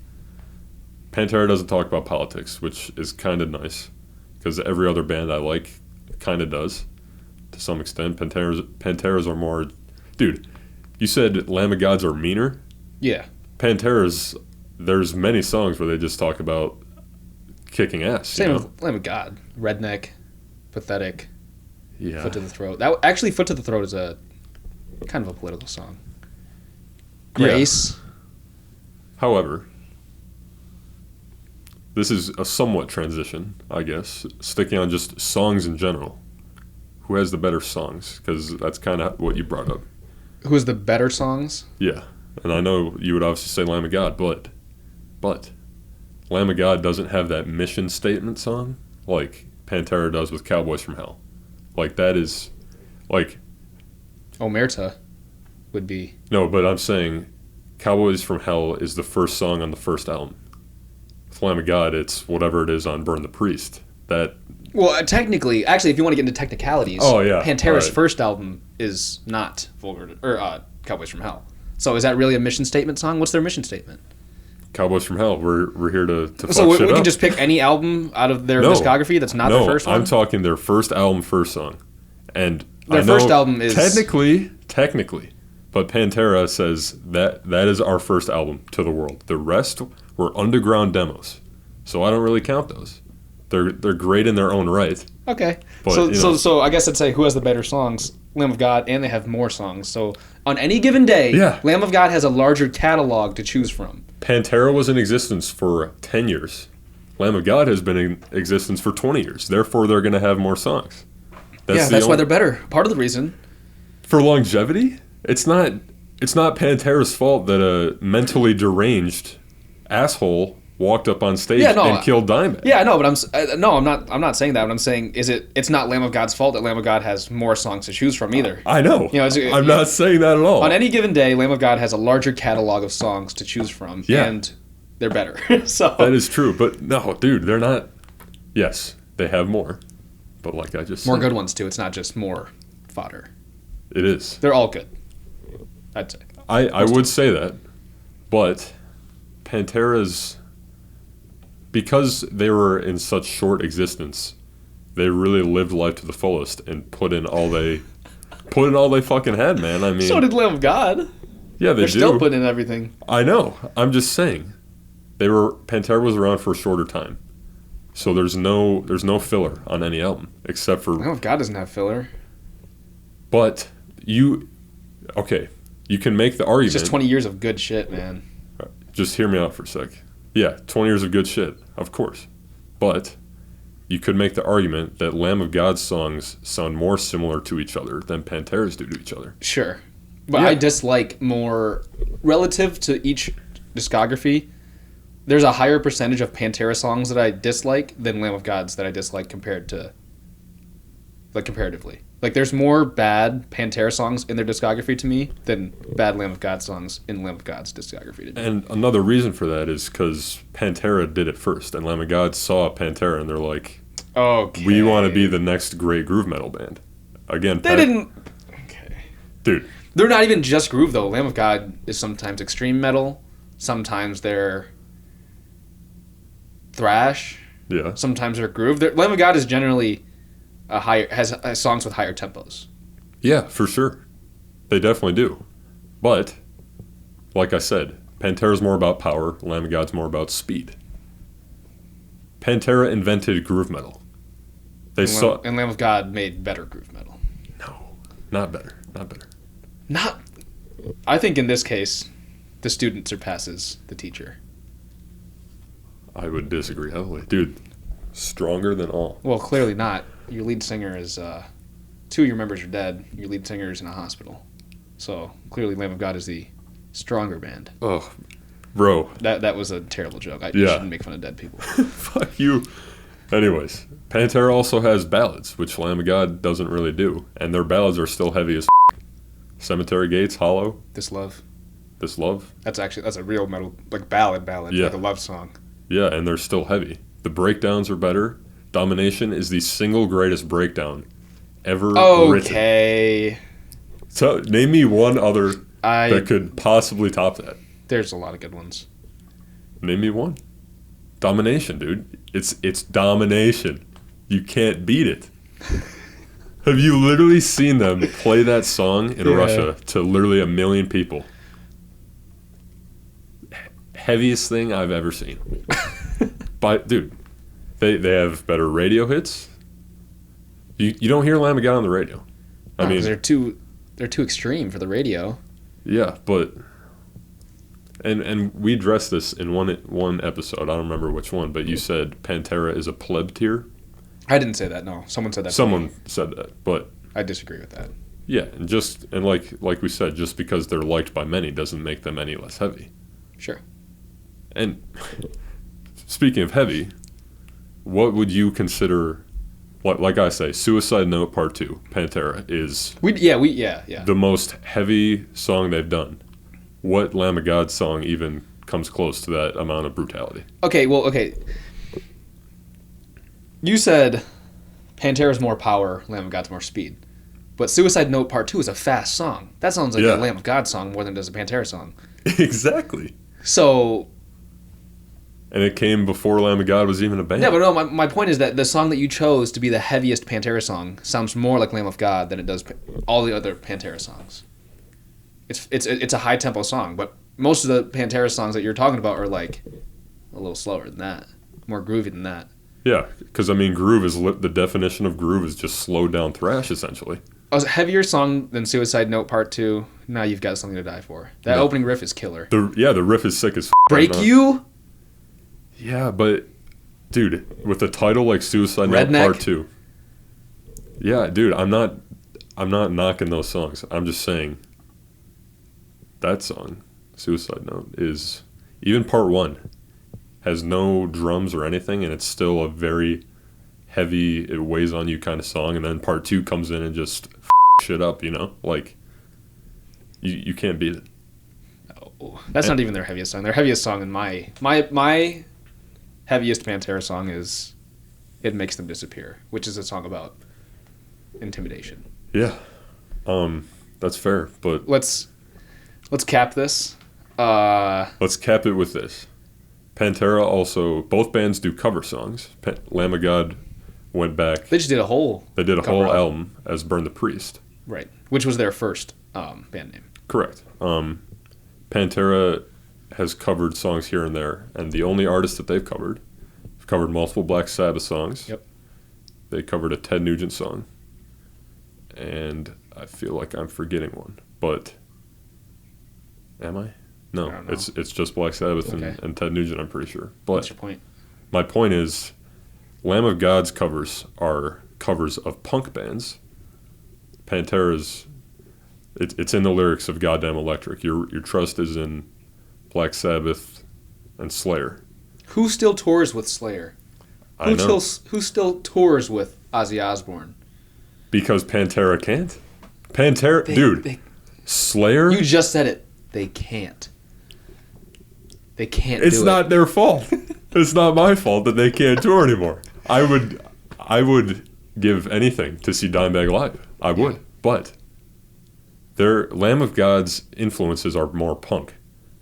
Pantera doesn't talk about politics, which is kind of nice, because every other band I like kind of does, to some extent. Panteras are more. Dude, you said Lamb of Gods are meaner. Yeah. Pantera's. There's many songs where they just talk about kicking ass. Same with Lamb of God. Redneck. Pathetic. Yeah. Foot to the Throat. Foot to the Throat is a kind of a political song. Grace. Yeah. However, this is a somewhat transition, I guess. Sticking on just songs in general. Who has the better songs? Because that's kind of what you brought up. Who has the better songs? Yeah. And I know you would obviously say Lamb of God, but Lamb of God doesn't have that mission statement song like Pantera does with Cowboys from Hell. Like, that is, like... Omerta would be... No, but I'm saying Cowboys from Hell is the first song on the first album. With Lamb of God, it's whatever it is on Burn the Priest. That... Well, technically, actually, if you want to get into technicalities... Oh, yeah. Pantera's first album is not Cowboys from Hell. So is that really a mission statement song? What's their mission statement? Cowboys from Hell. We're here to fuck so shit we up. can just pick any album out of their discography that's not their first one? I'm talking their first album, first song. And their first album is... Technically, but Pantera says that is our first album to the world. The rest were underground demos. So I don't really count those. They're great in their own right. Okay. But, so I guess I'd say who has the better songs? Lamb of God, and they have more songs. So on any given day, Lamb of God has a larger catalog to choose from. Pantera was in existence for 10 years. Lamb of God has been in existence for 20 years. Therefore, they're going to have more songs. That's why they're better. Part of the reason. For longevity, it's not Pantera's fault that a mentally deranged asshole walked up on stage and killed Dimebag. Yeah, no, but I'm not saying that. But I'm saying it's not Lamb of God's fault that Lamb of God has more songs to choose from either. I know. I'm not saying that at all. On any given day, Lamb of God has a larger catalog of songs to choose from, and they're better. So that is true, but no, dude, they're not. Yes, they have more, but like I just more said, good ones too. It's not just more fodder. It is. They're all good. I'd say. I would say that, but Pantera's. Because they were in such short existence, they really lived life to the fullest and put in all they fucking had, man. I mean, so did Lamb of God. Yeah, they're still putting in everything. I know. I'm just saying, Pantera was around for a shorter time, so there's no filler on any album except for Lamb of God doesn't have filler. But you can make the argument. It's just 20 years of good shit, man. Just hear me out for a sec. Yeah, 20 years of good shit, of course. But you could make the argument that Lamb of God songs sound more similar to each other than Pantera's do to each other. Sure. But Yeah. I dislike more, relative to each discography, there's a higher percentage of Pantera songs that I dislike than Lamb of God's that I dislike comparatively. Like, there's more bad Pantera songs in their discography to me than bad Lamb of God songs in Lamb of God's discography to me. And another reason for that is because Pantera did it first, and Lamb of God saw Pantera, and they're like, Okay. we want to be the next great groove metal band. Again, They didn't... Okay. Dude, They're not even just groove, though. Lamb of God is sometimes extreme metal. Sometimes they're thrash. yeah. Sometimes they're groove. Lamb of God is generally has songs with higher tempos. Yeah, for sure. They definitely do. But, like I said, Pantera's more about power, Lamb of God's more about speed. Pantera invented groove metal. They saw... And Lamb of God made better groove metal. No, not better. Not better. Not. I think in this case, the student surpasses the teacher. I would disagree heavily. Dude, stronger than all. Well, clearly not. Your lead singer is, 2 of your members are dead. Your lead singer is in a hospital. So, clearly Lamb of God is the stronger band. Oh, bro. That was a terrible joke. You Yeah. shouldn't make fun of dead people. Fuck you. Anyways, Pantera also has ballads, which Lamb of God doesn't really do. And their ballads are still heavy as Cemetery Gates, Hollow, This Love. This Love. That's a real metal, like ballad, Yeah. like a love song. Yeah, and they're still heavy. The breakdowns are better. Domination is the single greatest breakdown ever written. Okay. So, name me one other that could possibly top that. There's a lot of good ones. Name me one. Domination, dude. It's domination. You can't beat it. Have you literally seen them play that song in Russia to literally 1 million people? Heaviest thing I've ever seen. But, dude, they have better radio hits. You don't hear Lamb of God on the radio. I mean, they're too extreme for the radio. yeah, but and we addressed this in one episode. I don't remember which one, but you said Pantera is a pleb tier. I didn't say that. No, someone said that. Someone said that, but I disagree with that. yeah, and like we said, just because they're liked by many doesn't make them any less heavy. Sure. And speaking of heavy, what would you consider? Like I say, Suicide Note Part 2, Pantera, is Yeah. the most heavy song they've done. What Lamb of God song even comes close to that amount of brutality? Okay. You said Pantera's more power, Lamb of God's more speed. But Suicide Note Part 2 is a fast song. That sounds like Yeah. a Lamb of God song more than it does a Pantera song. Exactly. So, And it came before Lamb of God was even a band. yeah, but no, my point is that the song that you chose to be the heaviest Pantera song sounds more like Lamb of God than it does all the other Pantera songs. It's a high tempo song, but most of the Pantera songs that you're talking about are like a little slower than that, more groovy than that. Yeah, because I mean, groove is the definition of groove is just slowed down thrash, essentially. A heavier song than Suicide Note Part 2, now you've got something to die for. That opening riff is killer. The riff is sick as Break You? Yeah, but dude, with a title like Suicide Note Redneck? Part 2. Yeah, dude, I'm not knocking those songs. I'm just saying that song, Suicide Note, is even Part 1 has no drums or anything, and it's still a very heavy, it weighs on you kind of song, and then Part 2 comes in and just shit up, you know? Like, you can't beat it. Oh, that's not even their heaviest song. Their heaviest song in my heaviest Pantera song is It Makes Them Disappear, which is a song about intimidation. Yeah. That's fair, but Let's cap this. let's cap it with this. Pantera also, both bands do cover songs. Lamb of God went back. They just did a whole They did a cover whole album as Burn the Priest. Right, which was their first band name. Correct. Pantera has covered songs here and there, and the only artists that they've covered multiple Black Sabbath songs. Yep. They covered a Ted Nugent song, and I feel like I'm forgetting one, but am I? No, don't know. it's just Black Sabbath Okay. and Ted Nugent, I'm pretty sure. What's But your point? my point is, Lamb of God's covers are covers of punk bands. Pantera's, it's in the lyrics of Goddamn Electric. Your trust is in Black Sabbath and Slayer. Who still tours with Slayer? I know. Who still tours with Ozzy Osbourne? Because Pantera can't. Dude, Slayer? You just said it. They can't. They can't do it. It's not their fault. It's not my fault that they can't tour anymore. I would give anything to see Dimebag live. I would. But their Lamb of God's influences are more punk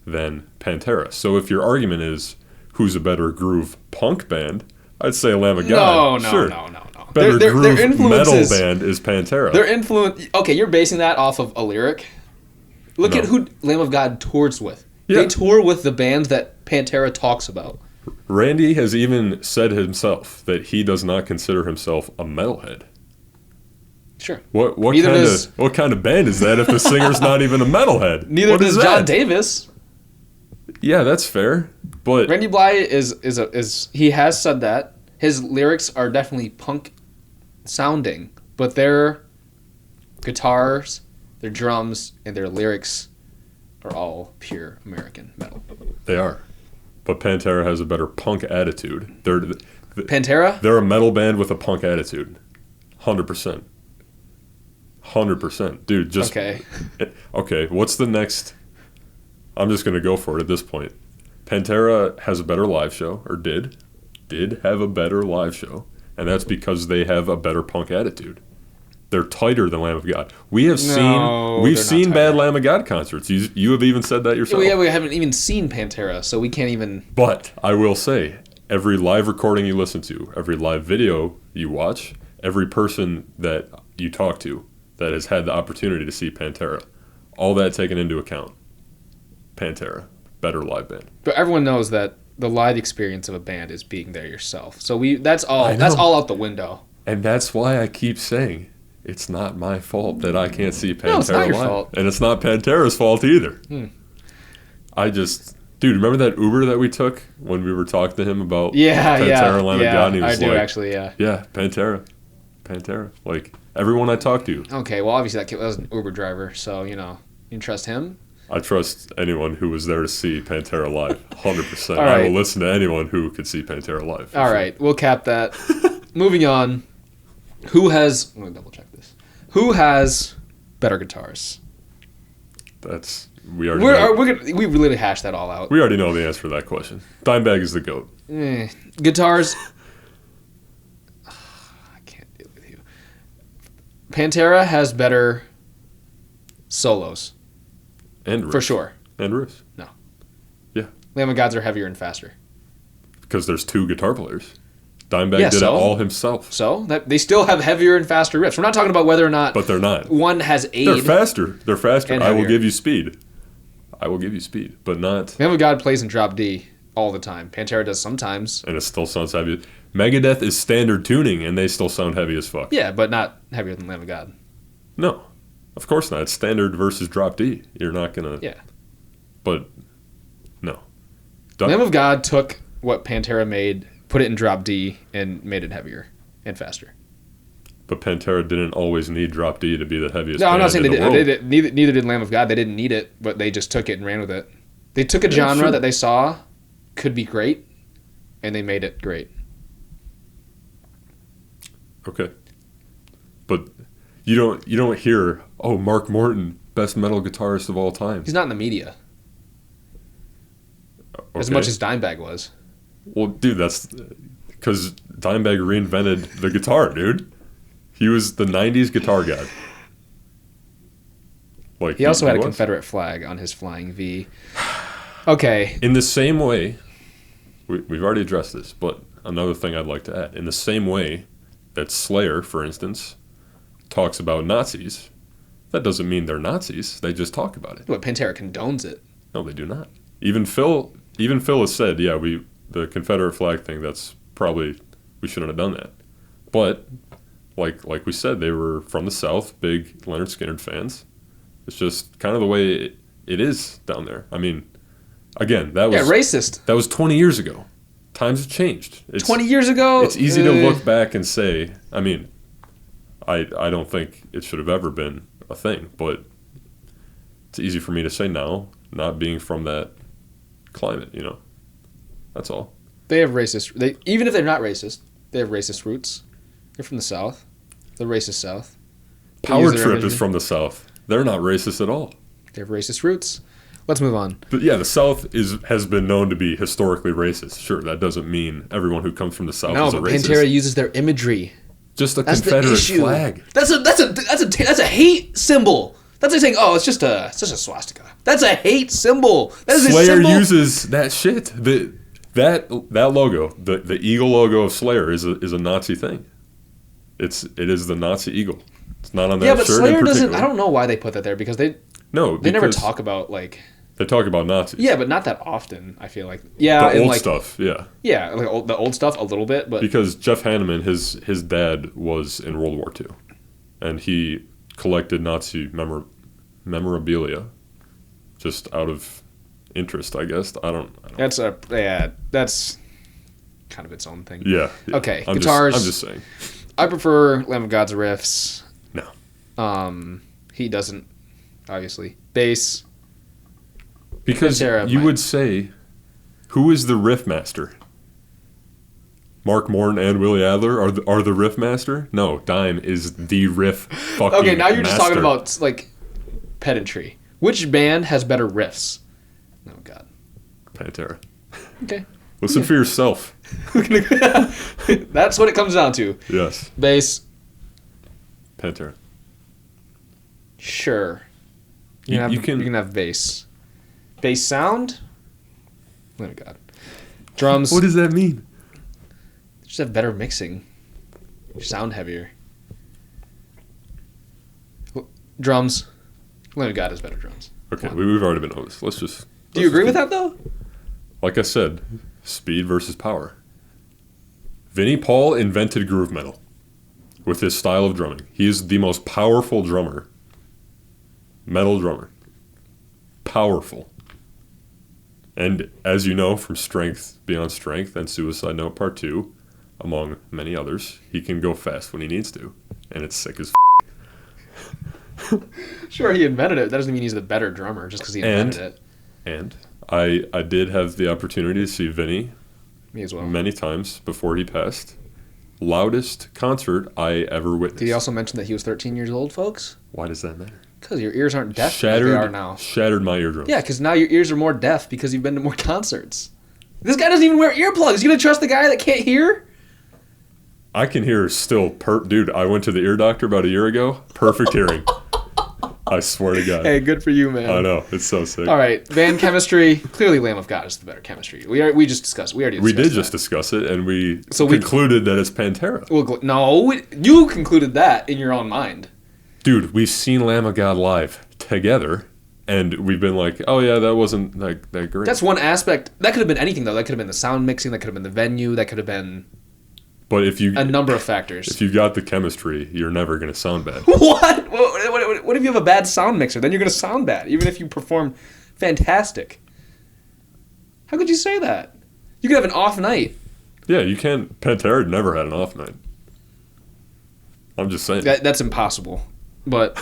than Pantera. So if your argument is who's a better groove punk band, I'd say Lamb of God. No. Sure. No. Better Their groove metal influences- band is Pantera. Their influence. Okay, you're basing that off of a lyric. Look No. at who Lamb of God tours with. Yeah. They tour with the bands that Pantera talks about. Randy has even said himself that he does not consider himself a metalhead. Sure. What Neither does- kind of band is that if the singer's not even a metalhead? Neither What does is John that? Davis. Yeah, that's fair. But Randy Bly is he has said that his lyrics are definitely punk sounding, but their guitars, their drums, and their lyrics are all pure American metal. they are. But Pantera has a better punk attitude. Pantera? They're a metal band with a punk attitude. 100%. 100%. Dude, just Okay. Okay, what's the next? I'm just going to go for it at this point. Pantera has a better live show, or did have a better live show, and that's because they have a better punk attitude. They're tighter than Lamb of God. We've No, they're not seen bad tighter. Lamb of God concerts. You have even said that yourself. We haven't even seen Pantera, so we can't even. But I will say, every live recording you listen to, every live video you watch, every person that you talk to that has had the opportunity to see Pantera, all that taken into account, Pantera, better live band. But everyone knows that the live experience of a band is being there yourself. So that's all. I know. That's all out the window. And that's why I keep saying it's not my fault that I can't see Pantera No, it's not your live. fault. And it's not Pantera's fault either. Dude, remember that Uber that we took when we were talking to him about Pantera and Lamb of God? And he was I do like, actually. Yeah. Yeah, Pantera. Like, everyone I talk to, Okay, well, obviously that kid was an Uber driver, so you can trust him. I trust anyone who was there to see Pantera live, 100%. All I right. will listen to anyone who could see Pantera live. for All sure. right, we'll cap that. Moving on. I'm gonna double check this. Who has better guitars? We already We really hashed that all out. we already know the answer to that question. Dimebag is the GOAT. Guitars. I can't deal with you. Pantera has better solos, And riffs. for sure. And riffs. Lamb of Gods are heavier and faster. Because there's two guitar players. Dimebag Yeah, did so? it all himself. So that they still have heavier and faster riffs. We're not talking about whether or not But they're not. one has aid. They're faster. And I will heavier. give you speed. But not... Lamb of God plays in drop D all the time. Pantera does sometimes. And it still sounds heavy. Megadeth is standard tuning, and they still sound heavy as fuck. Yeah, but not heavier than Lamb of God. No. Of course not. It's standard versus drop D. You're not going to... Yeah. But, no. Lamb of God took what Pantera made, put it in drop D, and made it heavier and faster. But Pantera didn't always need drop D to be the heaviest No, I'm band not saying in they the did. world. Neither did Lamb of God. They didn't need it, but they just took it and ran with it. They took a Yeah, genre sure. that they saw could be great, and they made it great. Okay. But you don't hear, oh, Mark Morton, best metal guitarist of all time. He's not in the media as Okay. much as Dimebag was. Well, dude, that's because Dimebag reinvented the guitar, dude. He was the 90s guitar guy. Like He also had a was. Confederate flag on his flying V. Okay. In the same way, we've already addressed this, but another thing I'd like to add. In the same way that Slayer, for instance, talks about Nazis, that doesn't mean they're Nazis. They just talk about it. But Pantera condones it. No, they do not. Even Phil has said, yeah, the Confederate flag thing, that's probably, we shouldn't have done that. But, like we said, they were from the South, big Leonard Skinner fans. It's just kind of the way it is down there. I mean, Again, that was racist. That was 20 years ago. Times have changed. 20 years ago? It's easy to look back and say, I mean, I don't think it should have ever been a thing, but it's easy for me to say now, not being from that climate, you know. That's all. They have racist... even if they're not racist, they have racist roots. They're from the South. The racist South. Power Trip is from the South. They're not racist at all. They have racist roots. Let's move on. But yeah, the South has been known to be historically racist. Sure, that doesn't mean everyone who comes from the South is a racist. Pantera uses their imagery. Just a Confederate flag. That's a hate symbol. That's like saying, oh, it's just a swastika. That's a hate symbol. That is Slayer a symbol. uses that shit. That logo, the eagle logo of Slayer is a Nazi thing. It is the Nazi eagle. It's not on that shirt. Yeah, but Slayer doesn't. I don't know why they put that there because they never talk about like. They talk about Nazis. Yeah, but not that often. I feel like the old stuff. Yeah. Yeah, like the old stuff a little bit, but because Jeff Hanneman, his dad was in World War II, and he collected Nazi memorabilia, just out of interest, I guess. I don't. That's kind of its own thing. Yeah. Okay, I'm guitars. I'm just saying. I prefer Lamb of God's riffs. No. He doesn't, obviously. Bass. Because you would say, who is the riff master? Mark Morton and Willie Adler are the riff master? No, Dime is the riff fucking Okay, now you're just talking master. about, like, pedantry. Which band has better riffs? Oh, God. Pantera. Okay. Listen for yourself. That's what it comes down to. Yes. Bass. Pantera. Sure. You You can have bass. Bass sound? Oh, God. Drums. What does that mean? Just have better mixing. Sound heavier. Drums. Lamb of God has better drums. Okay, we've already been over this. Let's just... Do you agree with that, though? Like I said, speed versus power. Vinnie Paul invented groove metal with his style of drumming. He is the most powerful drummer. Metal drummer. Powerful. And as you know from Strength Beyond Strength and Suicide Note Part 2, among many others, he can go fast when he needs to. And it's sick as Sure, he invented it. That doesn't mean he's the better drummer just because he invented it. And I did have the opportunity to see Vinny Me as well. many times before he passed. Loudest concert I ever witnessed. Did he also mention that he was 13 years old, folks? Why does that matter? Because your ears aren't deaf like they are now. Shattered my eardrums. Yeah, because now your ears are more deaf because you've been to more concerts. This guy doesn't even wear earplugs. You gonna trust the guy that can't hear? I can hear still. Dude, I went to the ear doctor about a year ago. Perfect hearing. I swear to God. Hey, good for you, man. I know. It's so sick. All right, band chemistry. Clearly, Lamb of God is the better chemistry. We just discussed. We already discussed We did that. just discuss it, and we So concluded that it's Pantera. Well, no, you concluded that in your own mind. Dude, we've seen Lamb of God live together, and we've been like, oh yeah, that wasn't that great. That's one aspect. That could have been anything, though. That could have been the sound mixing. That could have been the venue. That could have been But if you a number of factors. if you've got the chemistry, you're never going to sound bad. What? What if you have a bad sound mixer? Then you're going to sound bad, even if you perform fantastic. How could you say that? You could have an off night. Yeah, you can't. Pantera never had an off night. I'm just saying. That's impossible. But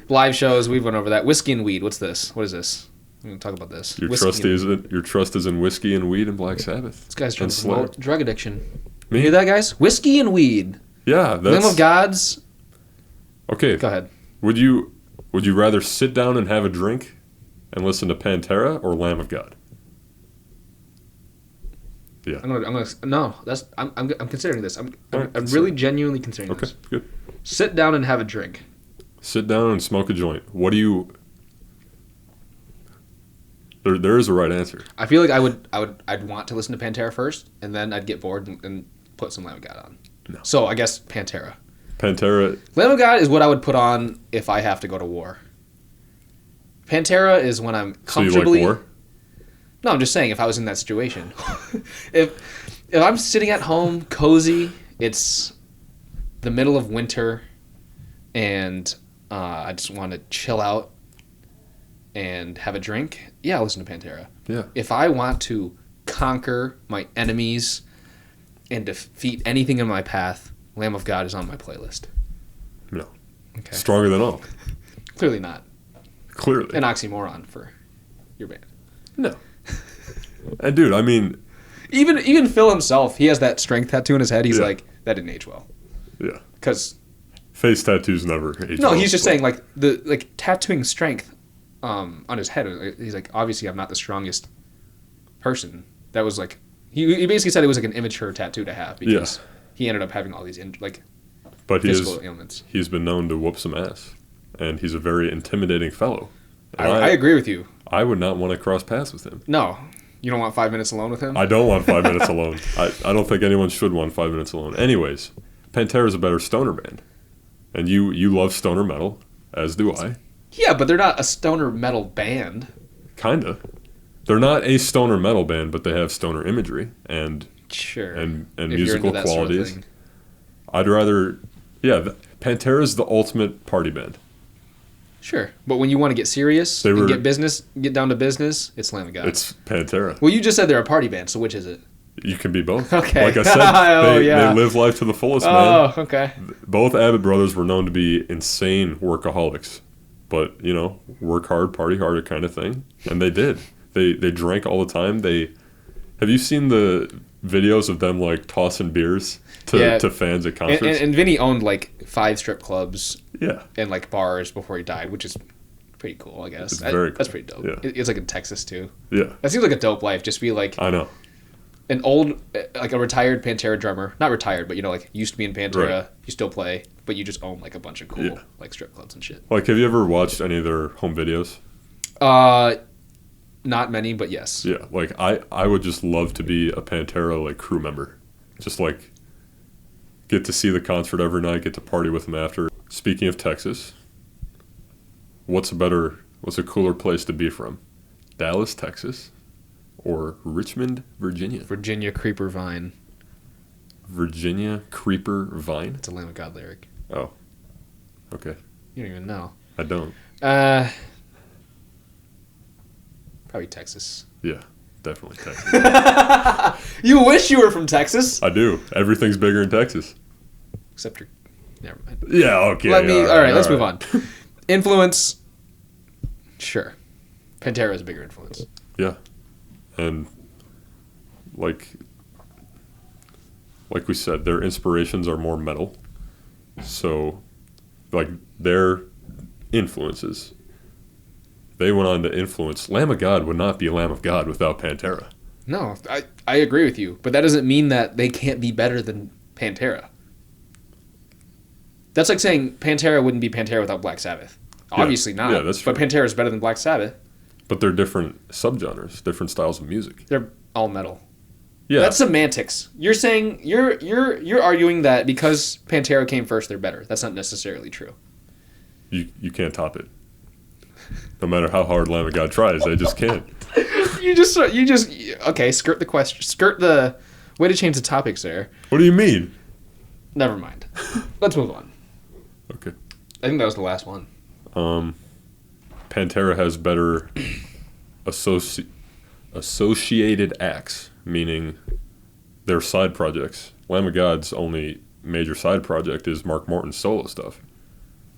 live shows, we've went over that. Whiskey and weed. What's this? What is this? I'm going to talk about this. Your trust is in whiskey and weed and Black Sabbath. This guy's trying and to Slayer. promote drug addiction. Me? You hear that, guys? Whiskey and weed. Yeah, that's Lamb of God's. okay. Go ahead. Would you rather sit down and have a drink and listen to Pantera or Lamb of God? Yeah. I'm considering this. I'm Alright, really genuinely considering Okay, this. good. Sit down and have a drink. Sit down and smoke a joint. What do you? There is a right answer. I feel like I'd want to listen to Pantera first, and then I'd get bored and put some Lamb of God on. No. So I guess Pantera. Pantera. Lamb of God is what I would put on if I have to go to war. Pantera is when I'm comfortably. So you like war? No, I'm just saying if I was in that situation. if I'm sitting at home, cozy, it's the middle of winter, and I just want to chill out and have a drink, yeah, I'll listen to Pantera. Yeah. If I want to conquer my enemies and defeat anything in my path, Lamb of God is on my playlist. No. Okay. Stronger than all. Clearly not. Clearly. An oxymoron for your band. No. And dude, I mean, Even Phil himself, he has that strength tattoo in his head. He's Yeah. like, that didn't age well. yeah. Because Face tattoos never age no, well, he's just but- saying like tattooing strength on his head. He's like, obviously I'm not the strongest person. That was like he basically said it was like an immature tattoo to have because he ended up having all these but physical ailments. he's been known to whoop some ass, and he's a very intimidating fellow. And I agree with you. I would not want to cross paths with him. No, you don't want 5 minutes alone with him. I don't want 5 minutes alone. I don't think anyone should want 5 minutes alone. Anyways, Pantera's a better stoner band. And you love stoner metal, as do I. Yeah, but they're not a stoner metal band. Kinda. They're not a stoner metal band, but they have stoner imagery and Sure. and If you're musical into that sort of qualities. thing. I'd rather, Pantera's the ultimate party band. Sure, but when you want to get serious They were- and get down to business, it's Lamb of God. It's Pantera. Well, you just said they're a party band, so which is it? You can be both. Okay. Like I said, Oh, they yeah. live life to the fullest, man. Oh, okay. Both Abbott brothers were known to be insane workaholics, but work hard, party harder kind of thing, and they did. They drank all the time. Have you seen the videos of them like tossing beers to fans at concerts? And Vinny owned like 5 strip clubs Yeah, and like bars before he died, which is pretty cool, I guess. It's very That's cool. pretty dope. Yeah. It's like in Texas too. yeah, That seems like a dope life. Just be like I know. an old, like a retired Pantera drummer. Not retired, but like used to be in Pantera. Right. You still play, but you just own like a bunch of cool Yeah. like strip clubs and shit. Like, have you ever watched any of their home videos? Not many, but yes. Yeah, like I would just love to be a Pantera like crew member, just like get to see the concert every night, get to party with them after. Speaking of Texas, what's a cooler place to be from? Dallas, Texas, or Richmond, Virginia? Virginia Creeper Vine. Virginia Creeper Vine? It's a Lamb of God lyric. Oh, okay. You don't even know. I don't. Probably Texas. Yeah, definitely Texas. You wish you were from Texas. I do. Everything's bigger in Texas. Except you're... Never mind. Yeah, okay. All right, let's move right. on. Influence. Sure. Pantera is a bigger influence. Yeah. And like we said, their inspirations are more metal. So like their influences, they went on to influence. Lamb of God would not be Lamb of God without Pantera. No, I agree with you, but that doesn't mean that they can't be better than Pantera. That's like saying Pantera wouldn't be Pantera without Black Sabbath. Obviously not. Yeah, that's true. But Pantera is better than Black Sabbath. But they're different subgenres, different styles of music. They're all metal. Yeah. That's semantics. You're saying you're arguing that because Pantera came first, they're better. That's not necessarily true. You can't top it. No matter how hard Lamb of God tries, they just can't. You just okay. Skirt the question. Skirt the way to change the topics there. What do you mean? Never mind. Let's move on. Okay. I think that was the last one. Pantera has better associated acts, meaning their side projects. Lamb of God's only major side project is Mark Morton's solo stuff.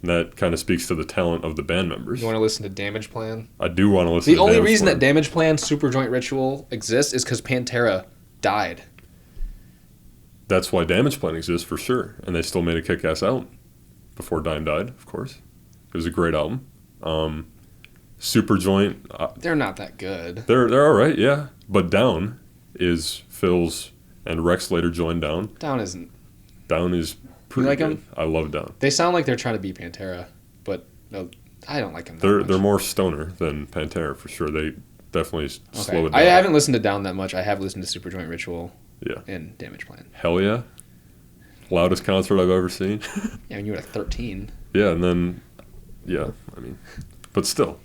And that kind of speaks to the talent of the band members. You want to listen to Damage Plan? I do want to listen The to only Damage reason Plan. that Damage Plan Super Joint Ritual exists is because Pantera died. That's why Damage Plan exists for sure. And they still made a kick-ass album before Dime died, of course. It was a great album. Super Joint, They're not that good. they're all right, yeah. But Down is Phil's, and Rex later joined Down. Down isn't. Down is pretty like good. 'em? I love Down. They sound like they're trying to be Pantera, but no, I don't like them that They're much. they're more stoner than Pantera for sure. They definitely slow it down. I haven't listened to Down that much. I have listened to Super Joint Ritual Yeah. and Damage Plan. Hell yeah. Loudest concert I've ever seen. Yeah, when you were like 13. Yeah, and then, yeah, I mean, but still.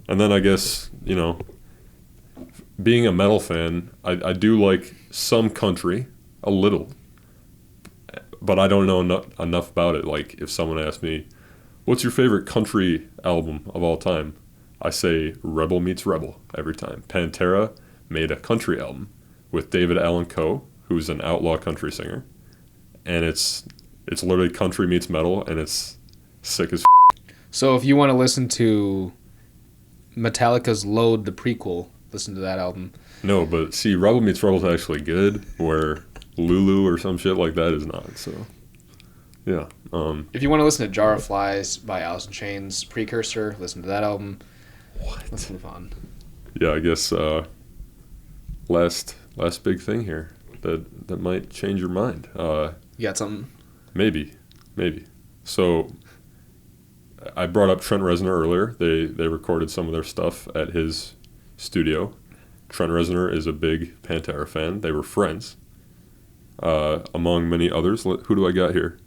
And then I guess, being a metal fan, I do like some country, a little, but I don't know enough about it. Like, if someone asked me, what's your favorite country album of all time? I say rebel meets rebel every time. Pantera made a country album with David Allan Coe, who's an outlaw country singer, and it's literally country meets metal, and it's sick as So if you want to listen to Metallica's Load, the prequel, listen to that album. No, but see, Rebel Meets Rebel is actually good, where Lulu or some shit like that is not. So, yeah. If you want to listen to Jar of Flies by Alice in Chains, precursor, listen to that album. What? Let's move on. Yeah, I guess last big thing here that might change your mind. You got something? Maybe. So, I brought up Trent Rezner earlier. They recorded some of their stuff at his studio. Trent Rezner is a big Pantera fan. They were friends, among many others. Who do I got here?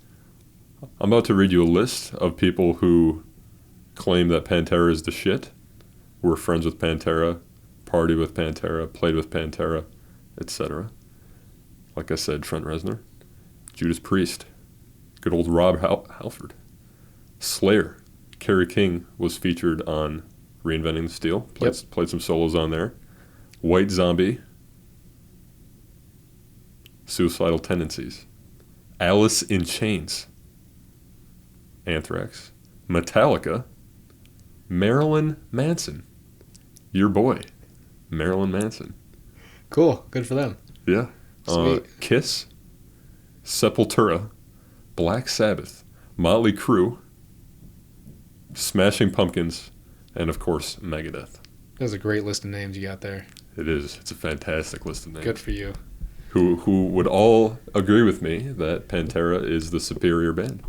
I'm about to read you a list of people who claim that Pantera is the shit, were friends with Pantera, party with Pantera, played with Pantera, etc. Like I said, Trent Rezner, Judas Priest, good old Rob Halford, Slayer. Kerry King was featured on Reinventing the Steel. Played some solos on there. White Zombie. Suicidal Tendencies. Alice in Chains. Anthrax. Metallica. Marilyn Manson. Your boy, Marilyn Manson. Cool. Good for them. Yeah. Sweet. Kiss. Sepultura. Black Sabbath. Motley Crue. Smashing Pumpkins, and of course, Megadeth. That's a great list of names you got there. It is. It's a fantastic list of names. Good for you. Who would all agree with me that Pantera is the superior band?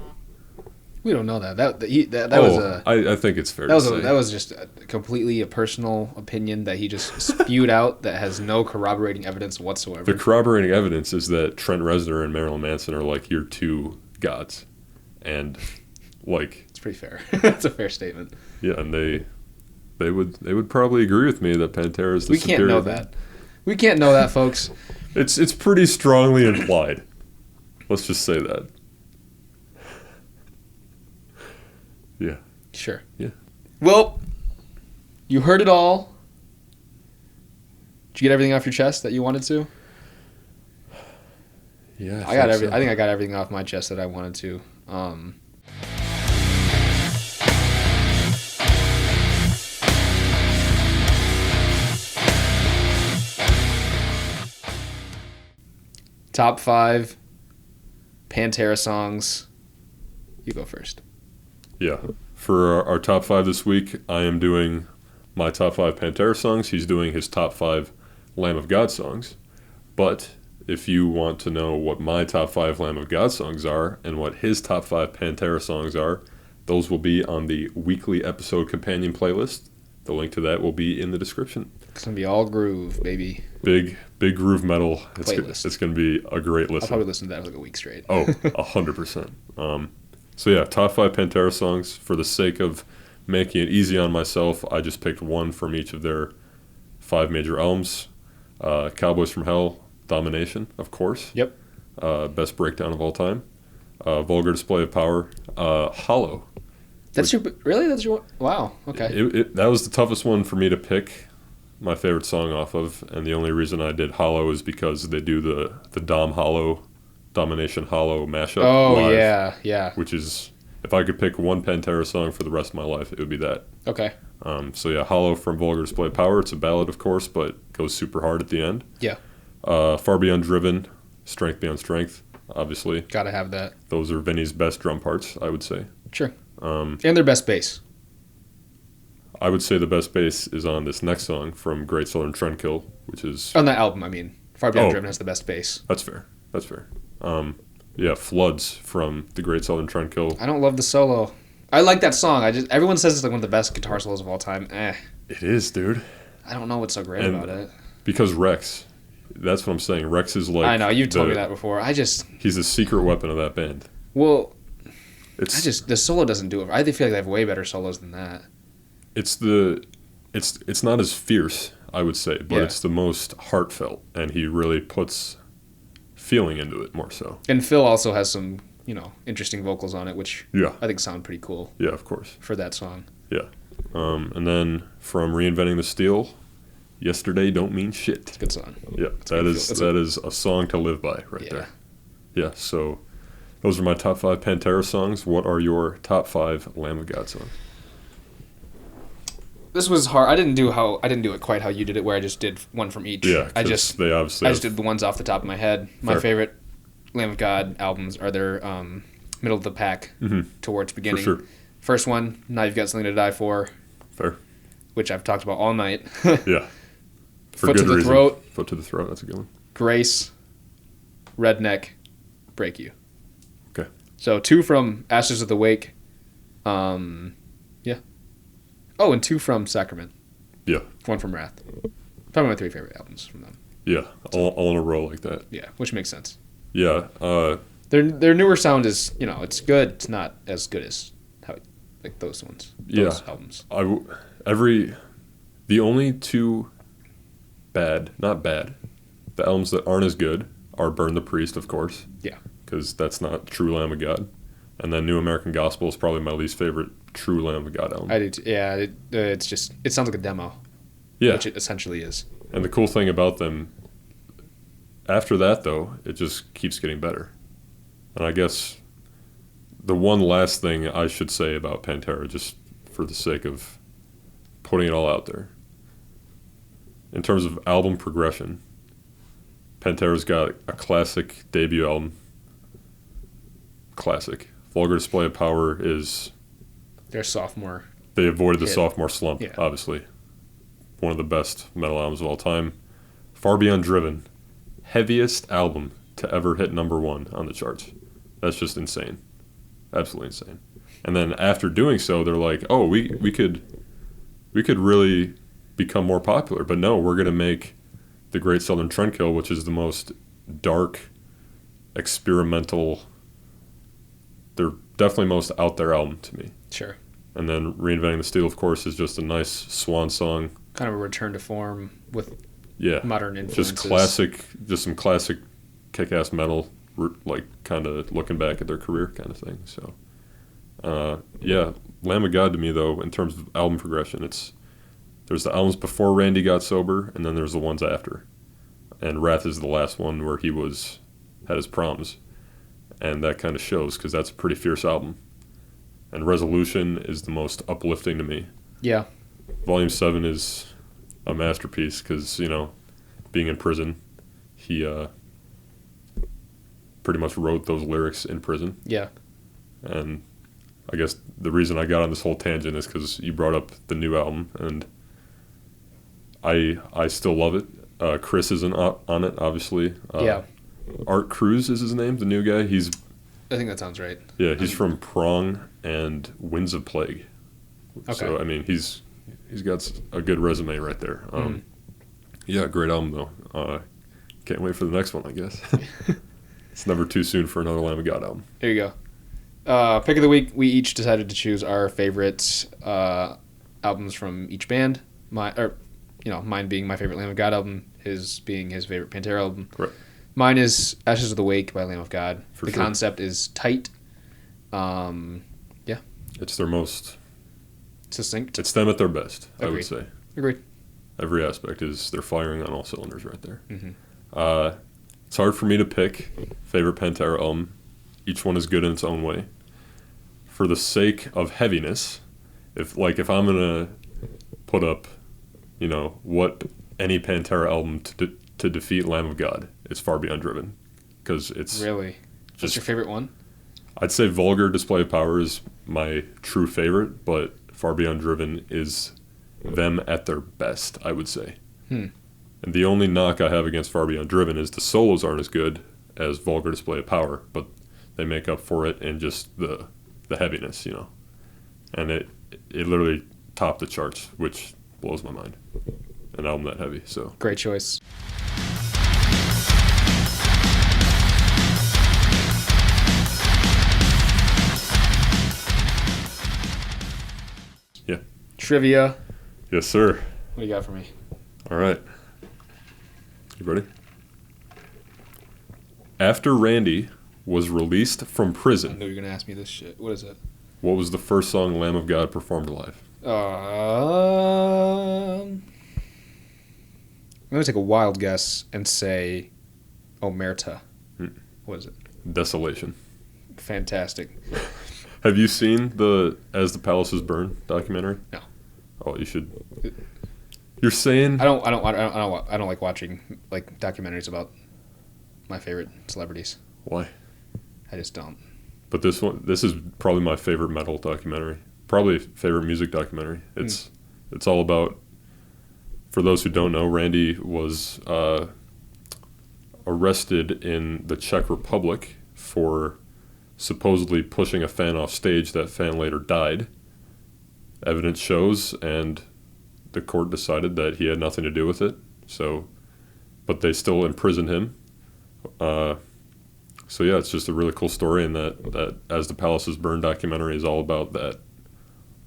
We don't know that. That was a. I think it's fair to say. That was just completely a personal opinion that he just spewed out that has no corroborating evidence whatsoever. The corroborating evidence is that Trent Reznor and Marilyn Manson are like your two gods, and like. It's pretty fair. That's a fair statement. Yeah, and they would probably agree with me that Pantera is the superior. We can't know that. We can't know that, folks. It's pretty strongly implied. Let's just say that. Yeah. Sure. Yeah. Well, you heard it all. Did you get everything off your chest that you wanted to? Yeah. I think I got everything off my chest that I wanted to. Top 5 Pantera songs. You go first. Yeah. For our top 5 this week, I am doing my top 5 Pantera songs. He's doing his top 5 Lamb of God songs. But if you want to know what my top 5 Lamb of God songs are and what his top 5 Pantera songs are, those will be on the weekly episode companion playlist. The link to that will be in the description. It's going to be all groove, baby. Big groove metal. Playlist. It's going to be a great listen. I'll probably listen to that for like a week straight. Oh, 100%. So yeah, top 5 Pantera songs. For the sake of making it easy on myself, I just picked one from each of their 5 major albums. Cowboys from Hell, Domination, of course. Yep. Best breakdown of all time. Vulgar Display of Power. Hollow. That's your wow. Okay. That was the toughest one for me to pick my favorite song off of, and the only reason I did Hollow is because they do the Domination Hollow mashup. Oh, live, yeah. Which is, if I could pick one Pantera song for the rest of my life, it would be that. Okay. So yeah, Hollow from Vulgar Display of Power. It's a ballad, of course, but goes super hard at the end. Yeah. Far Beyond Driven, Strength Beyond Strength, obviously. Gotta have that. Those are Vinny's best drum parts, I would say. Sure. And their best bass. I would say the best bass is on this next song from Great Southern Trendkill, which is... On that album, I mean. Far Beyond Driven has the best bass. That's fair. Yeah, Floods from the Great Southern Trendkill. I don't love the solo. I like that song. Everyone says it's like one of the best guitar solos of all time. It is, dude. I don't know what's so great about it. Because Rex. That's what I'm saying. Rex is like... I know, you've told me that before. He's the secret weapon of that band. Well... the solo doesn't do it. I feel like they have way better solos than that. It's not as fierce, I would say, but it's the most heartfelt, and he really puts feeling into it more so. And Phil also has some, interesting vocals on it, which I think sound pretty cool. Yeah, of course. For that song. Yeah. And then from Reinventing the Steel, Yesterday Don't Mean Shit. Good song. Yeah, that is a song to live by right there. Yeah, so those are my top 5 Pantera songs. What are your top 5 Lamb of God songs? This was hard. I didn't do it quite how you did it, where I just did one from each. Yeah, I just did the ones off the top of my head. My favorite Lamb of God albums are their middle of the pack towards beginning. For sure. First one, Now You've Got Something to Die For. Fair. Which I've talked about all night. Yeah. For Foot good to the reason. Throat. Foot to the Throat, that's a good one. Grace, Redneck, Break You. Okay. So 2 from Ashes of the Wake. Yeah. Oh, and 2 from Sacrament. Yeah. 1 from Wrath. Probably my 3 favorite albums from them. Yeah, all in a row like that. Yeah, which makes sense. Yeah. Their newer sound is, it's good. It's not as good as those ones. Those albums. The only 2 not bad, the albums that aren't as good are Burn the Priest, of course. Yeah. Because that's not true Lamb of God. And then New American Gospel is probably my least favorite true Lamb of God album. I do too. Yeah, it sounds like a demo. Yeah. Which it essentially is. And the cool thing about them, after that though, it just keeps getting better. And I guess the one last thing I should say about Pantera, just for the sake of putting it all out there, in terms of album progression, Pantera's got a classic debut album. Classic. Vulgar Display of Power is... Their sophomore. They avoided the hit. sophomore slump, obviously. One of the best metal albums of all time. Far Beyond Driven. Heaviest album to ever hit #1 on the charts. That's just insane. Absolutely insane. And then after doing so, they're like, oh, we could really become more popular. But no, we're going to make The Great Southern Trendkill, which is the most dark, experimental... They're definitely most out there album to me. Sure. And then Reinventing the Steel, of course, is just a nice swan song. Kind of a return to form with modern influences. Just some classic kick-ass metal, kind of looking back at their career kind of thing. So, Lamb of God to me, though, in terms of album progression, there's the albums before Randy got sober, and then there's the ones after. And Wrath is the last one where he had his problems. And that kind of shows, because that's a pretty fierce album. And Resolution is the most uplifting to me. Yeah. Volume 7 is a masterpiece, because, being in prison, he pretty much wrote those lyrics in prison. Yeah. And I guess the reason I got on this whole tangent is because you brought up the new album, and I still love it. Chris isn't on it, obviously. Yeah. Art Cruz is his name, the new guy. I think that sounds right. Yeah, he's from Prong and Winds of Plague. Okay. So, I mean, he's got a good resume right there. Yeah, great album, though. Can't wait for the next one, I guess. It's never too soon for another Lamb of God album. There you go. Pick of the week, we each decided to choose our favorite albums from each band. Mine being my favorite Lamb of God album, his being his favorite Pantera album. Right. Mine is Ashes of the Wake by Lamb of God. For sure. Concept is tight. It's their most... Succinct. It's them at their best, Agreed. I would say. Agreed. Every aspect they're firing on all cylinders right there. Mm-hmm. It's hard for me to pick favorite Pantera album. Each one is good in its own way. For the sake of heaviness, if I'm gonna put up, what any Pantera album to defeat Lamb of God, it's Far Beyond Driven, because it's really. What's your favorite one? I'd say Vulgar Display of Power is my true favorite, but Far Beyond Driven is them at their best, I would say. And the only knock I have against Far Beyond Driven is the solos aren't as good as Vulgar Display of Power, but they make up for it in just the heaviness, And it literally topped the charts, which blows my mind. An album that heavy, so. Great choice. Yeah. Trivia. Yes, sir. What do you got for me? All right. You ready? After Randy was released from I prison, knew you were going to ask me this shit. What is it? what was the first song Lamb of God performed live? I'm going to take a wild guess and say Omerta. What is it? Desolation. Fantastic. Have you seen the As the Palaces Burn documentary? No. Oh, you should. You're saying I don't like watching like documentaries about my favorite celebrities. why? I just don't. But this is probably my favorite metal documentary. Probably favorite music documentary. It's all about. For those who don't know, Randy was arrested in the Czech Republic for supposedly pushing a fan off stage. That fan later died. Evidence shows, and the court decided that he had nothing to do with it. So, but they still imprisoned him. So yeah, it's just a really cool story, and that As the Palaces Burn documentary is all about that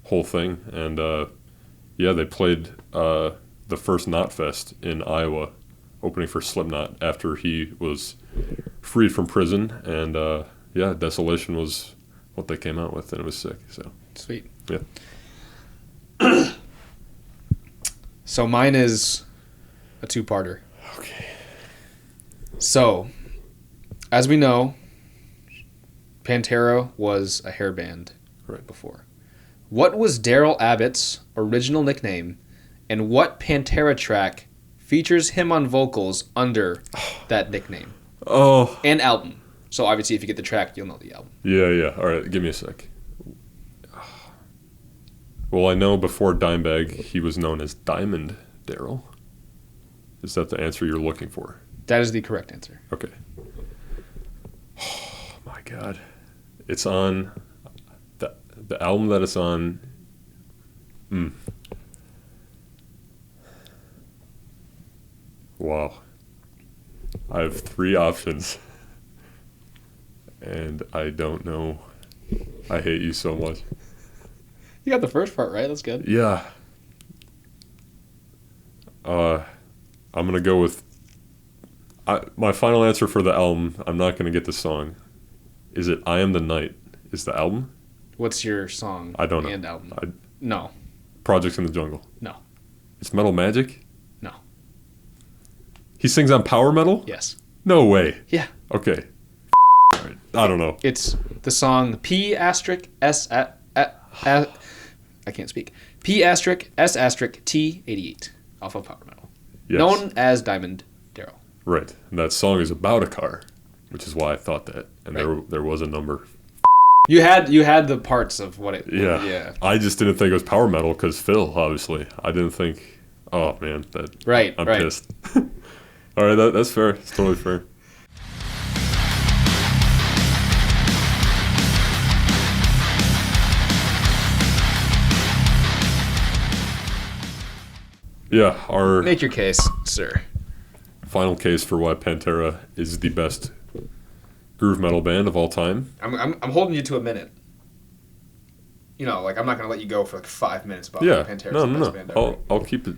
whole thing. And yeah, they played the first Knotfest in Iowa, opening for Slipknot after he was freed from prison. And yeah, Desolation was what they came out with, and it was sick. So Sweet. yeah. So mine is a two-parter. Okay. So, as we know, Pantera was a hair band Right. before. What was Daryl Abbott's original nickname, and what Pantera track features him on vocals under that nickname Oh. and album? So obviously, if you get the track, you'll know the album. Yeah. All right, give me a sec. Well, I know before Dimebag, he was known as Diamond Daryl. Is that the answer you're looking for? That is the correct answer. Okay. Oh my God, it's on the album that it's on. Wow. I have 3 options, and I don't know. I hate you so much. You got the first part right. That's good. Yeah. I'm gonna go with my final answer for the album. I'm not gonna get the song. Is it "I Am the Night"? Is the album? What's your song? I don't know. And album? No. Projects in the Jungle. No. It's Metal Magic. No. He sings on power metal. Yes. No way. Yeah. Okay. All right. I don't know. It's the song P asterisk S I can't speak. P asterisk S asterisk T88 off of Power Metal. Yes. Known as Diamond Daryl. Right. And that song is about a car, which is why I thought that. And Right. there was a number. You had the parts of what it. Yeah. Yeah. I just didn't think it was power metal because Phil, obviously. I didn't think. Oh man, that. Right. I'm right. pissed. All right, that's fair. It's totally fair. Yeah, our Make your case, sir. final case for why Pantera is the best groove metal band of all time. I'm holding you to a minute. You know, like I'm not gonna let you go for like 5 minutes about Yeah, Pantera's no, the no, best no. band ever. I'll keep it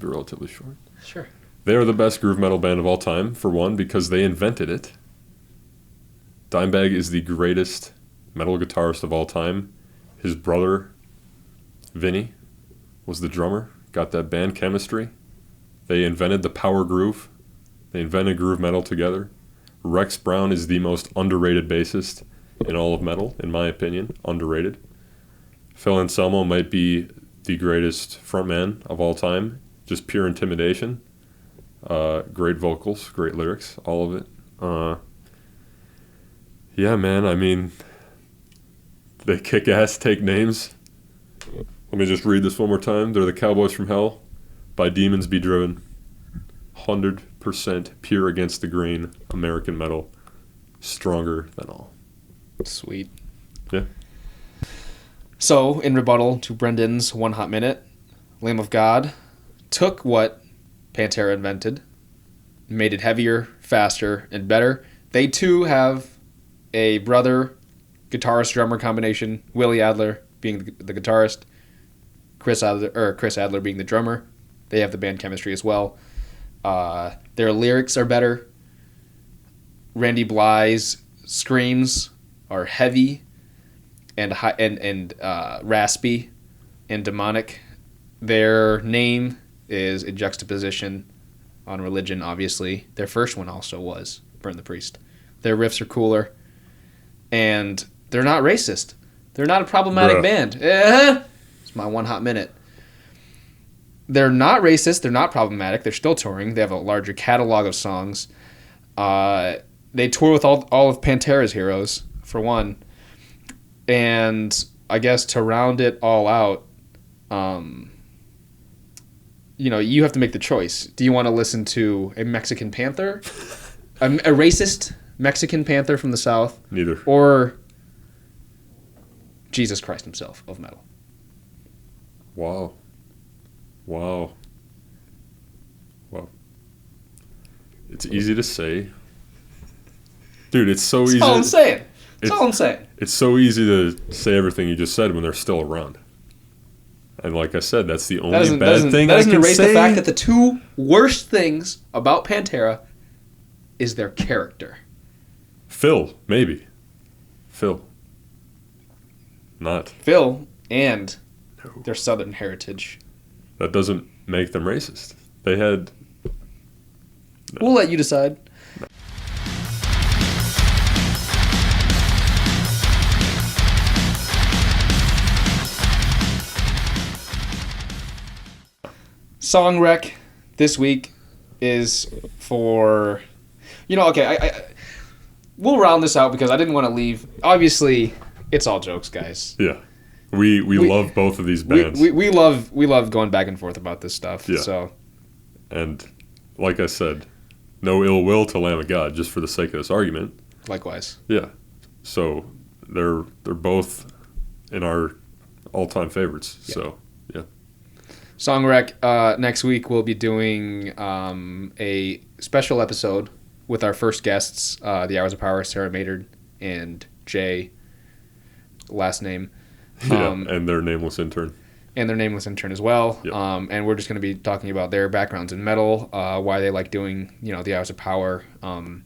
relatively short. Sure. They are the best groove metal band of all time, for one, because they invented it. Dimebag is the greatest metal guitarist of all time. His brother, Vinny, was the drummer, got that band chemistry. They invented the power groove. They invented groove metal together. Rex Brown is the most underrated bassist in all of metal, in my opinion. Underrated. Phil Anselmo might be the greatest frontman of all time. Just pure intimidation. Great vocals, great lyrics, all of it. Yeah, man, I mean, they kick ass, take names. Let me just read this one more time. They're the Cowboys from Hell. By demons be driven. 100% pure against the grain. American metal. Stronger than all. Sweet. Yeah. So, in rebuttal to Brendan's One Hot Minute, Lamb of God took what Pantera invented, made it heavier, faster, and better. They too have a brother guitarist-drummer combination, Willie Adler being the guitarist, Chris Adler being the drummer. They have the band chemistry as well. Their lyrics are better. Randy Blythe's screams are heavy and high and raspy, and demonic. Their name is a juxtaposition on religion, obviously. Their first one also was Burn the Priest. Their riffs are cooler, and they're not racist. They're not a problematic band. It's my 1 hot minute. They're not racist. They're not problematic. They're still touring. They have a larger catalog of songs. They tour with all of Pantera's heroes, for one. And I guess to round it all out, you have to make the choice. Do you want to listen to a Mexican Panther? A racist Mexican Panther from the South? Neither. Or Jesus Christ himself of metal? Wow. It's easy to say. Dude, it's so easy. That's all I'm saying. That's all I'm saying. It's so easy to say everything you just said when they're still around. And like I said, that's the only bad thing I can say. That doesn't erase the fact that the two worst things about Pantera is their character. Phil, maybe. Phil. Not. Phil and their Southern heritage. That doesn't make them racist. They had... No. We'll let you decide. No. Song rec this week is for... I we'll round this out because I didn't want to leave. Obviously, it's all jokes, guys. Yeah. We love both of these bands. We love going back and forth about this stuff. Yeah. So, and like I said, no ill will to Lamb of God, just for the sake of this argument. Likewise. Yeah. So they're both in our all-time favorites. Yeah. So yeah. Song rec. Next week we'll be doing a special episode with our first guests, the Hours of Power, Sarah Maynard and Jay. Last name. And their nameless intern. And their nameless intern as well. Yep. And we're just going to be talking about their backgrounds in metal, why they like doing, the Hours of Power, and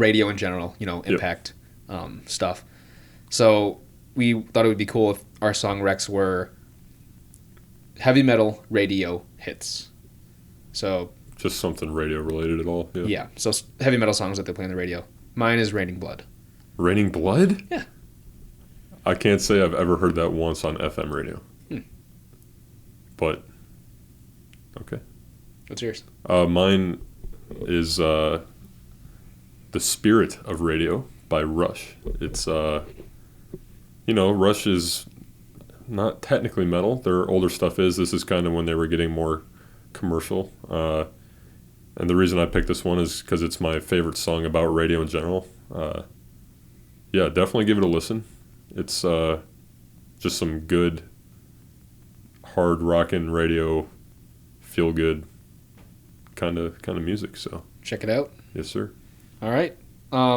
radio in general, impact stuff. So we thought it would be cool if our song recs were heavy metal radio hits. So just something radio related at all. Yeah. So heavy metal songs that they play on the radio. Mine is Raining Blood. Raining Blood? Yeah. I can't say I've ever heard that once on FM radio. But, okay. What's yours? Mine is The Spirit of Radio by Rush. It's, Rush is not technically metal. Their older stuff is. This is kind of when they were getting more commercial. And the reason I picked this one is because it's my favorite song about radio in general. Yeah, definitely give it a listen. It's just some good, hard rockin' radio, feel good kind of music. So check it out. Yes, sir. All right.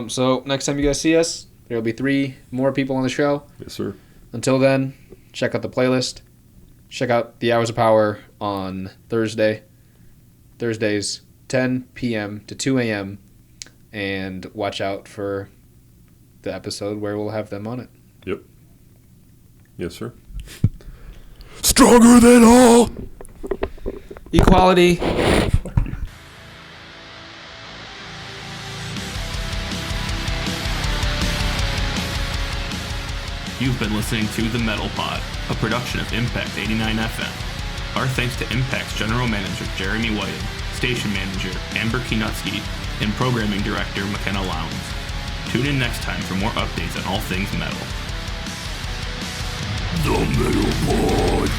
So next time you guys see us, there will be 3 more people on the show. Yes, sir. Until then, check out the playlist. Check out the Hours of Power on Thursdays, 10 p.m. to 2 a.m. And watch out for the episode where we'll have them on it. Yep. Yes, sir. Stronger than all! Equality. You've been listening to The Metal Pod, a production of Impact 89 FM. Our thanks to Impact's General Manager Jeremy Whiting, Station Manager Amber Kinutsky, and Programming Director McKenna Lowndes. Tune in next time for more updates on all things metal. The Metal Pod.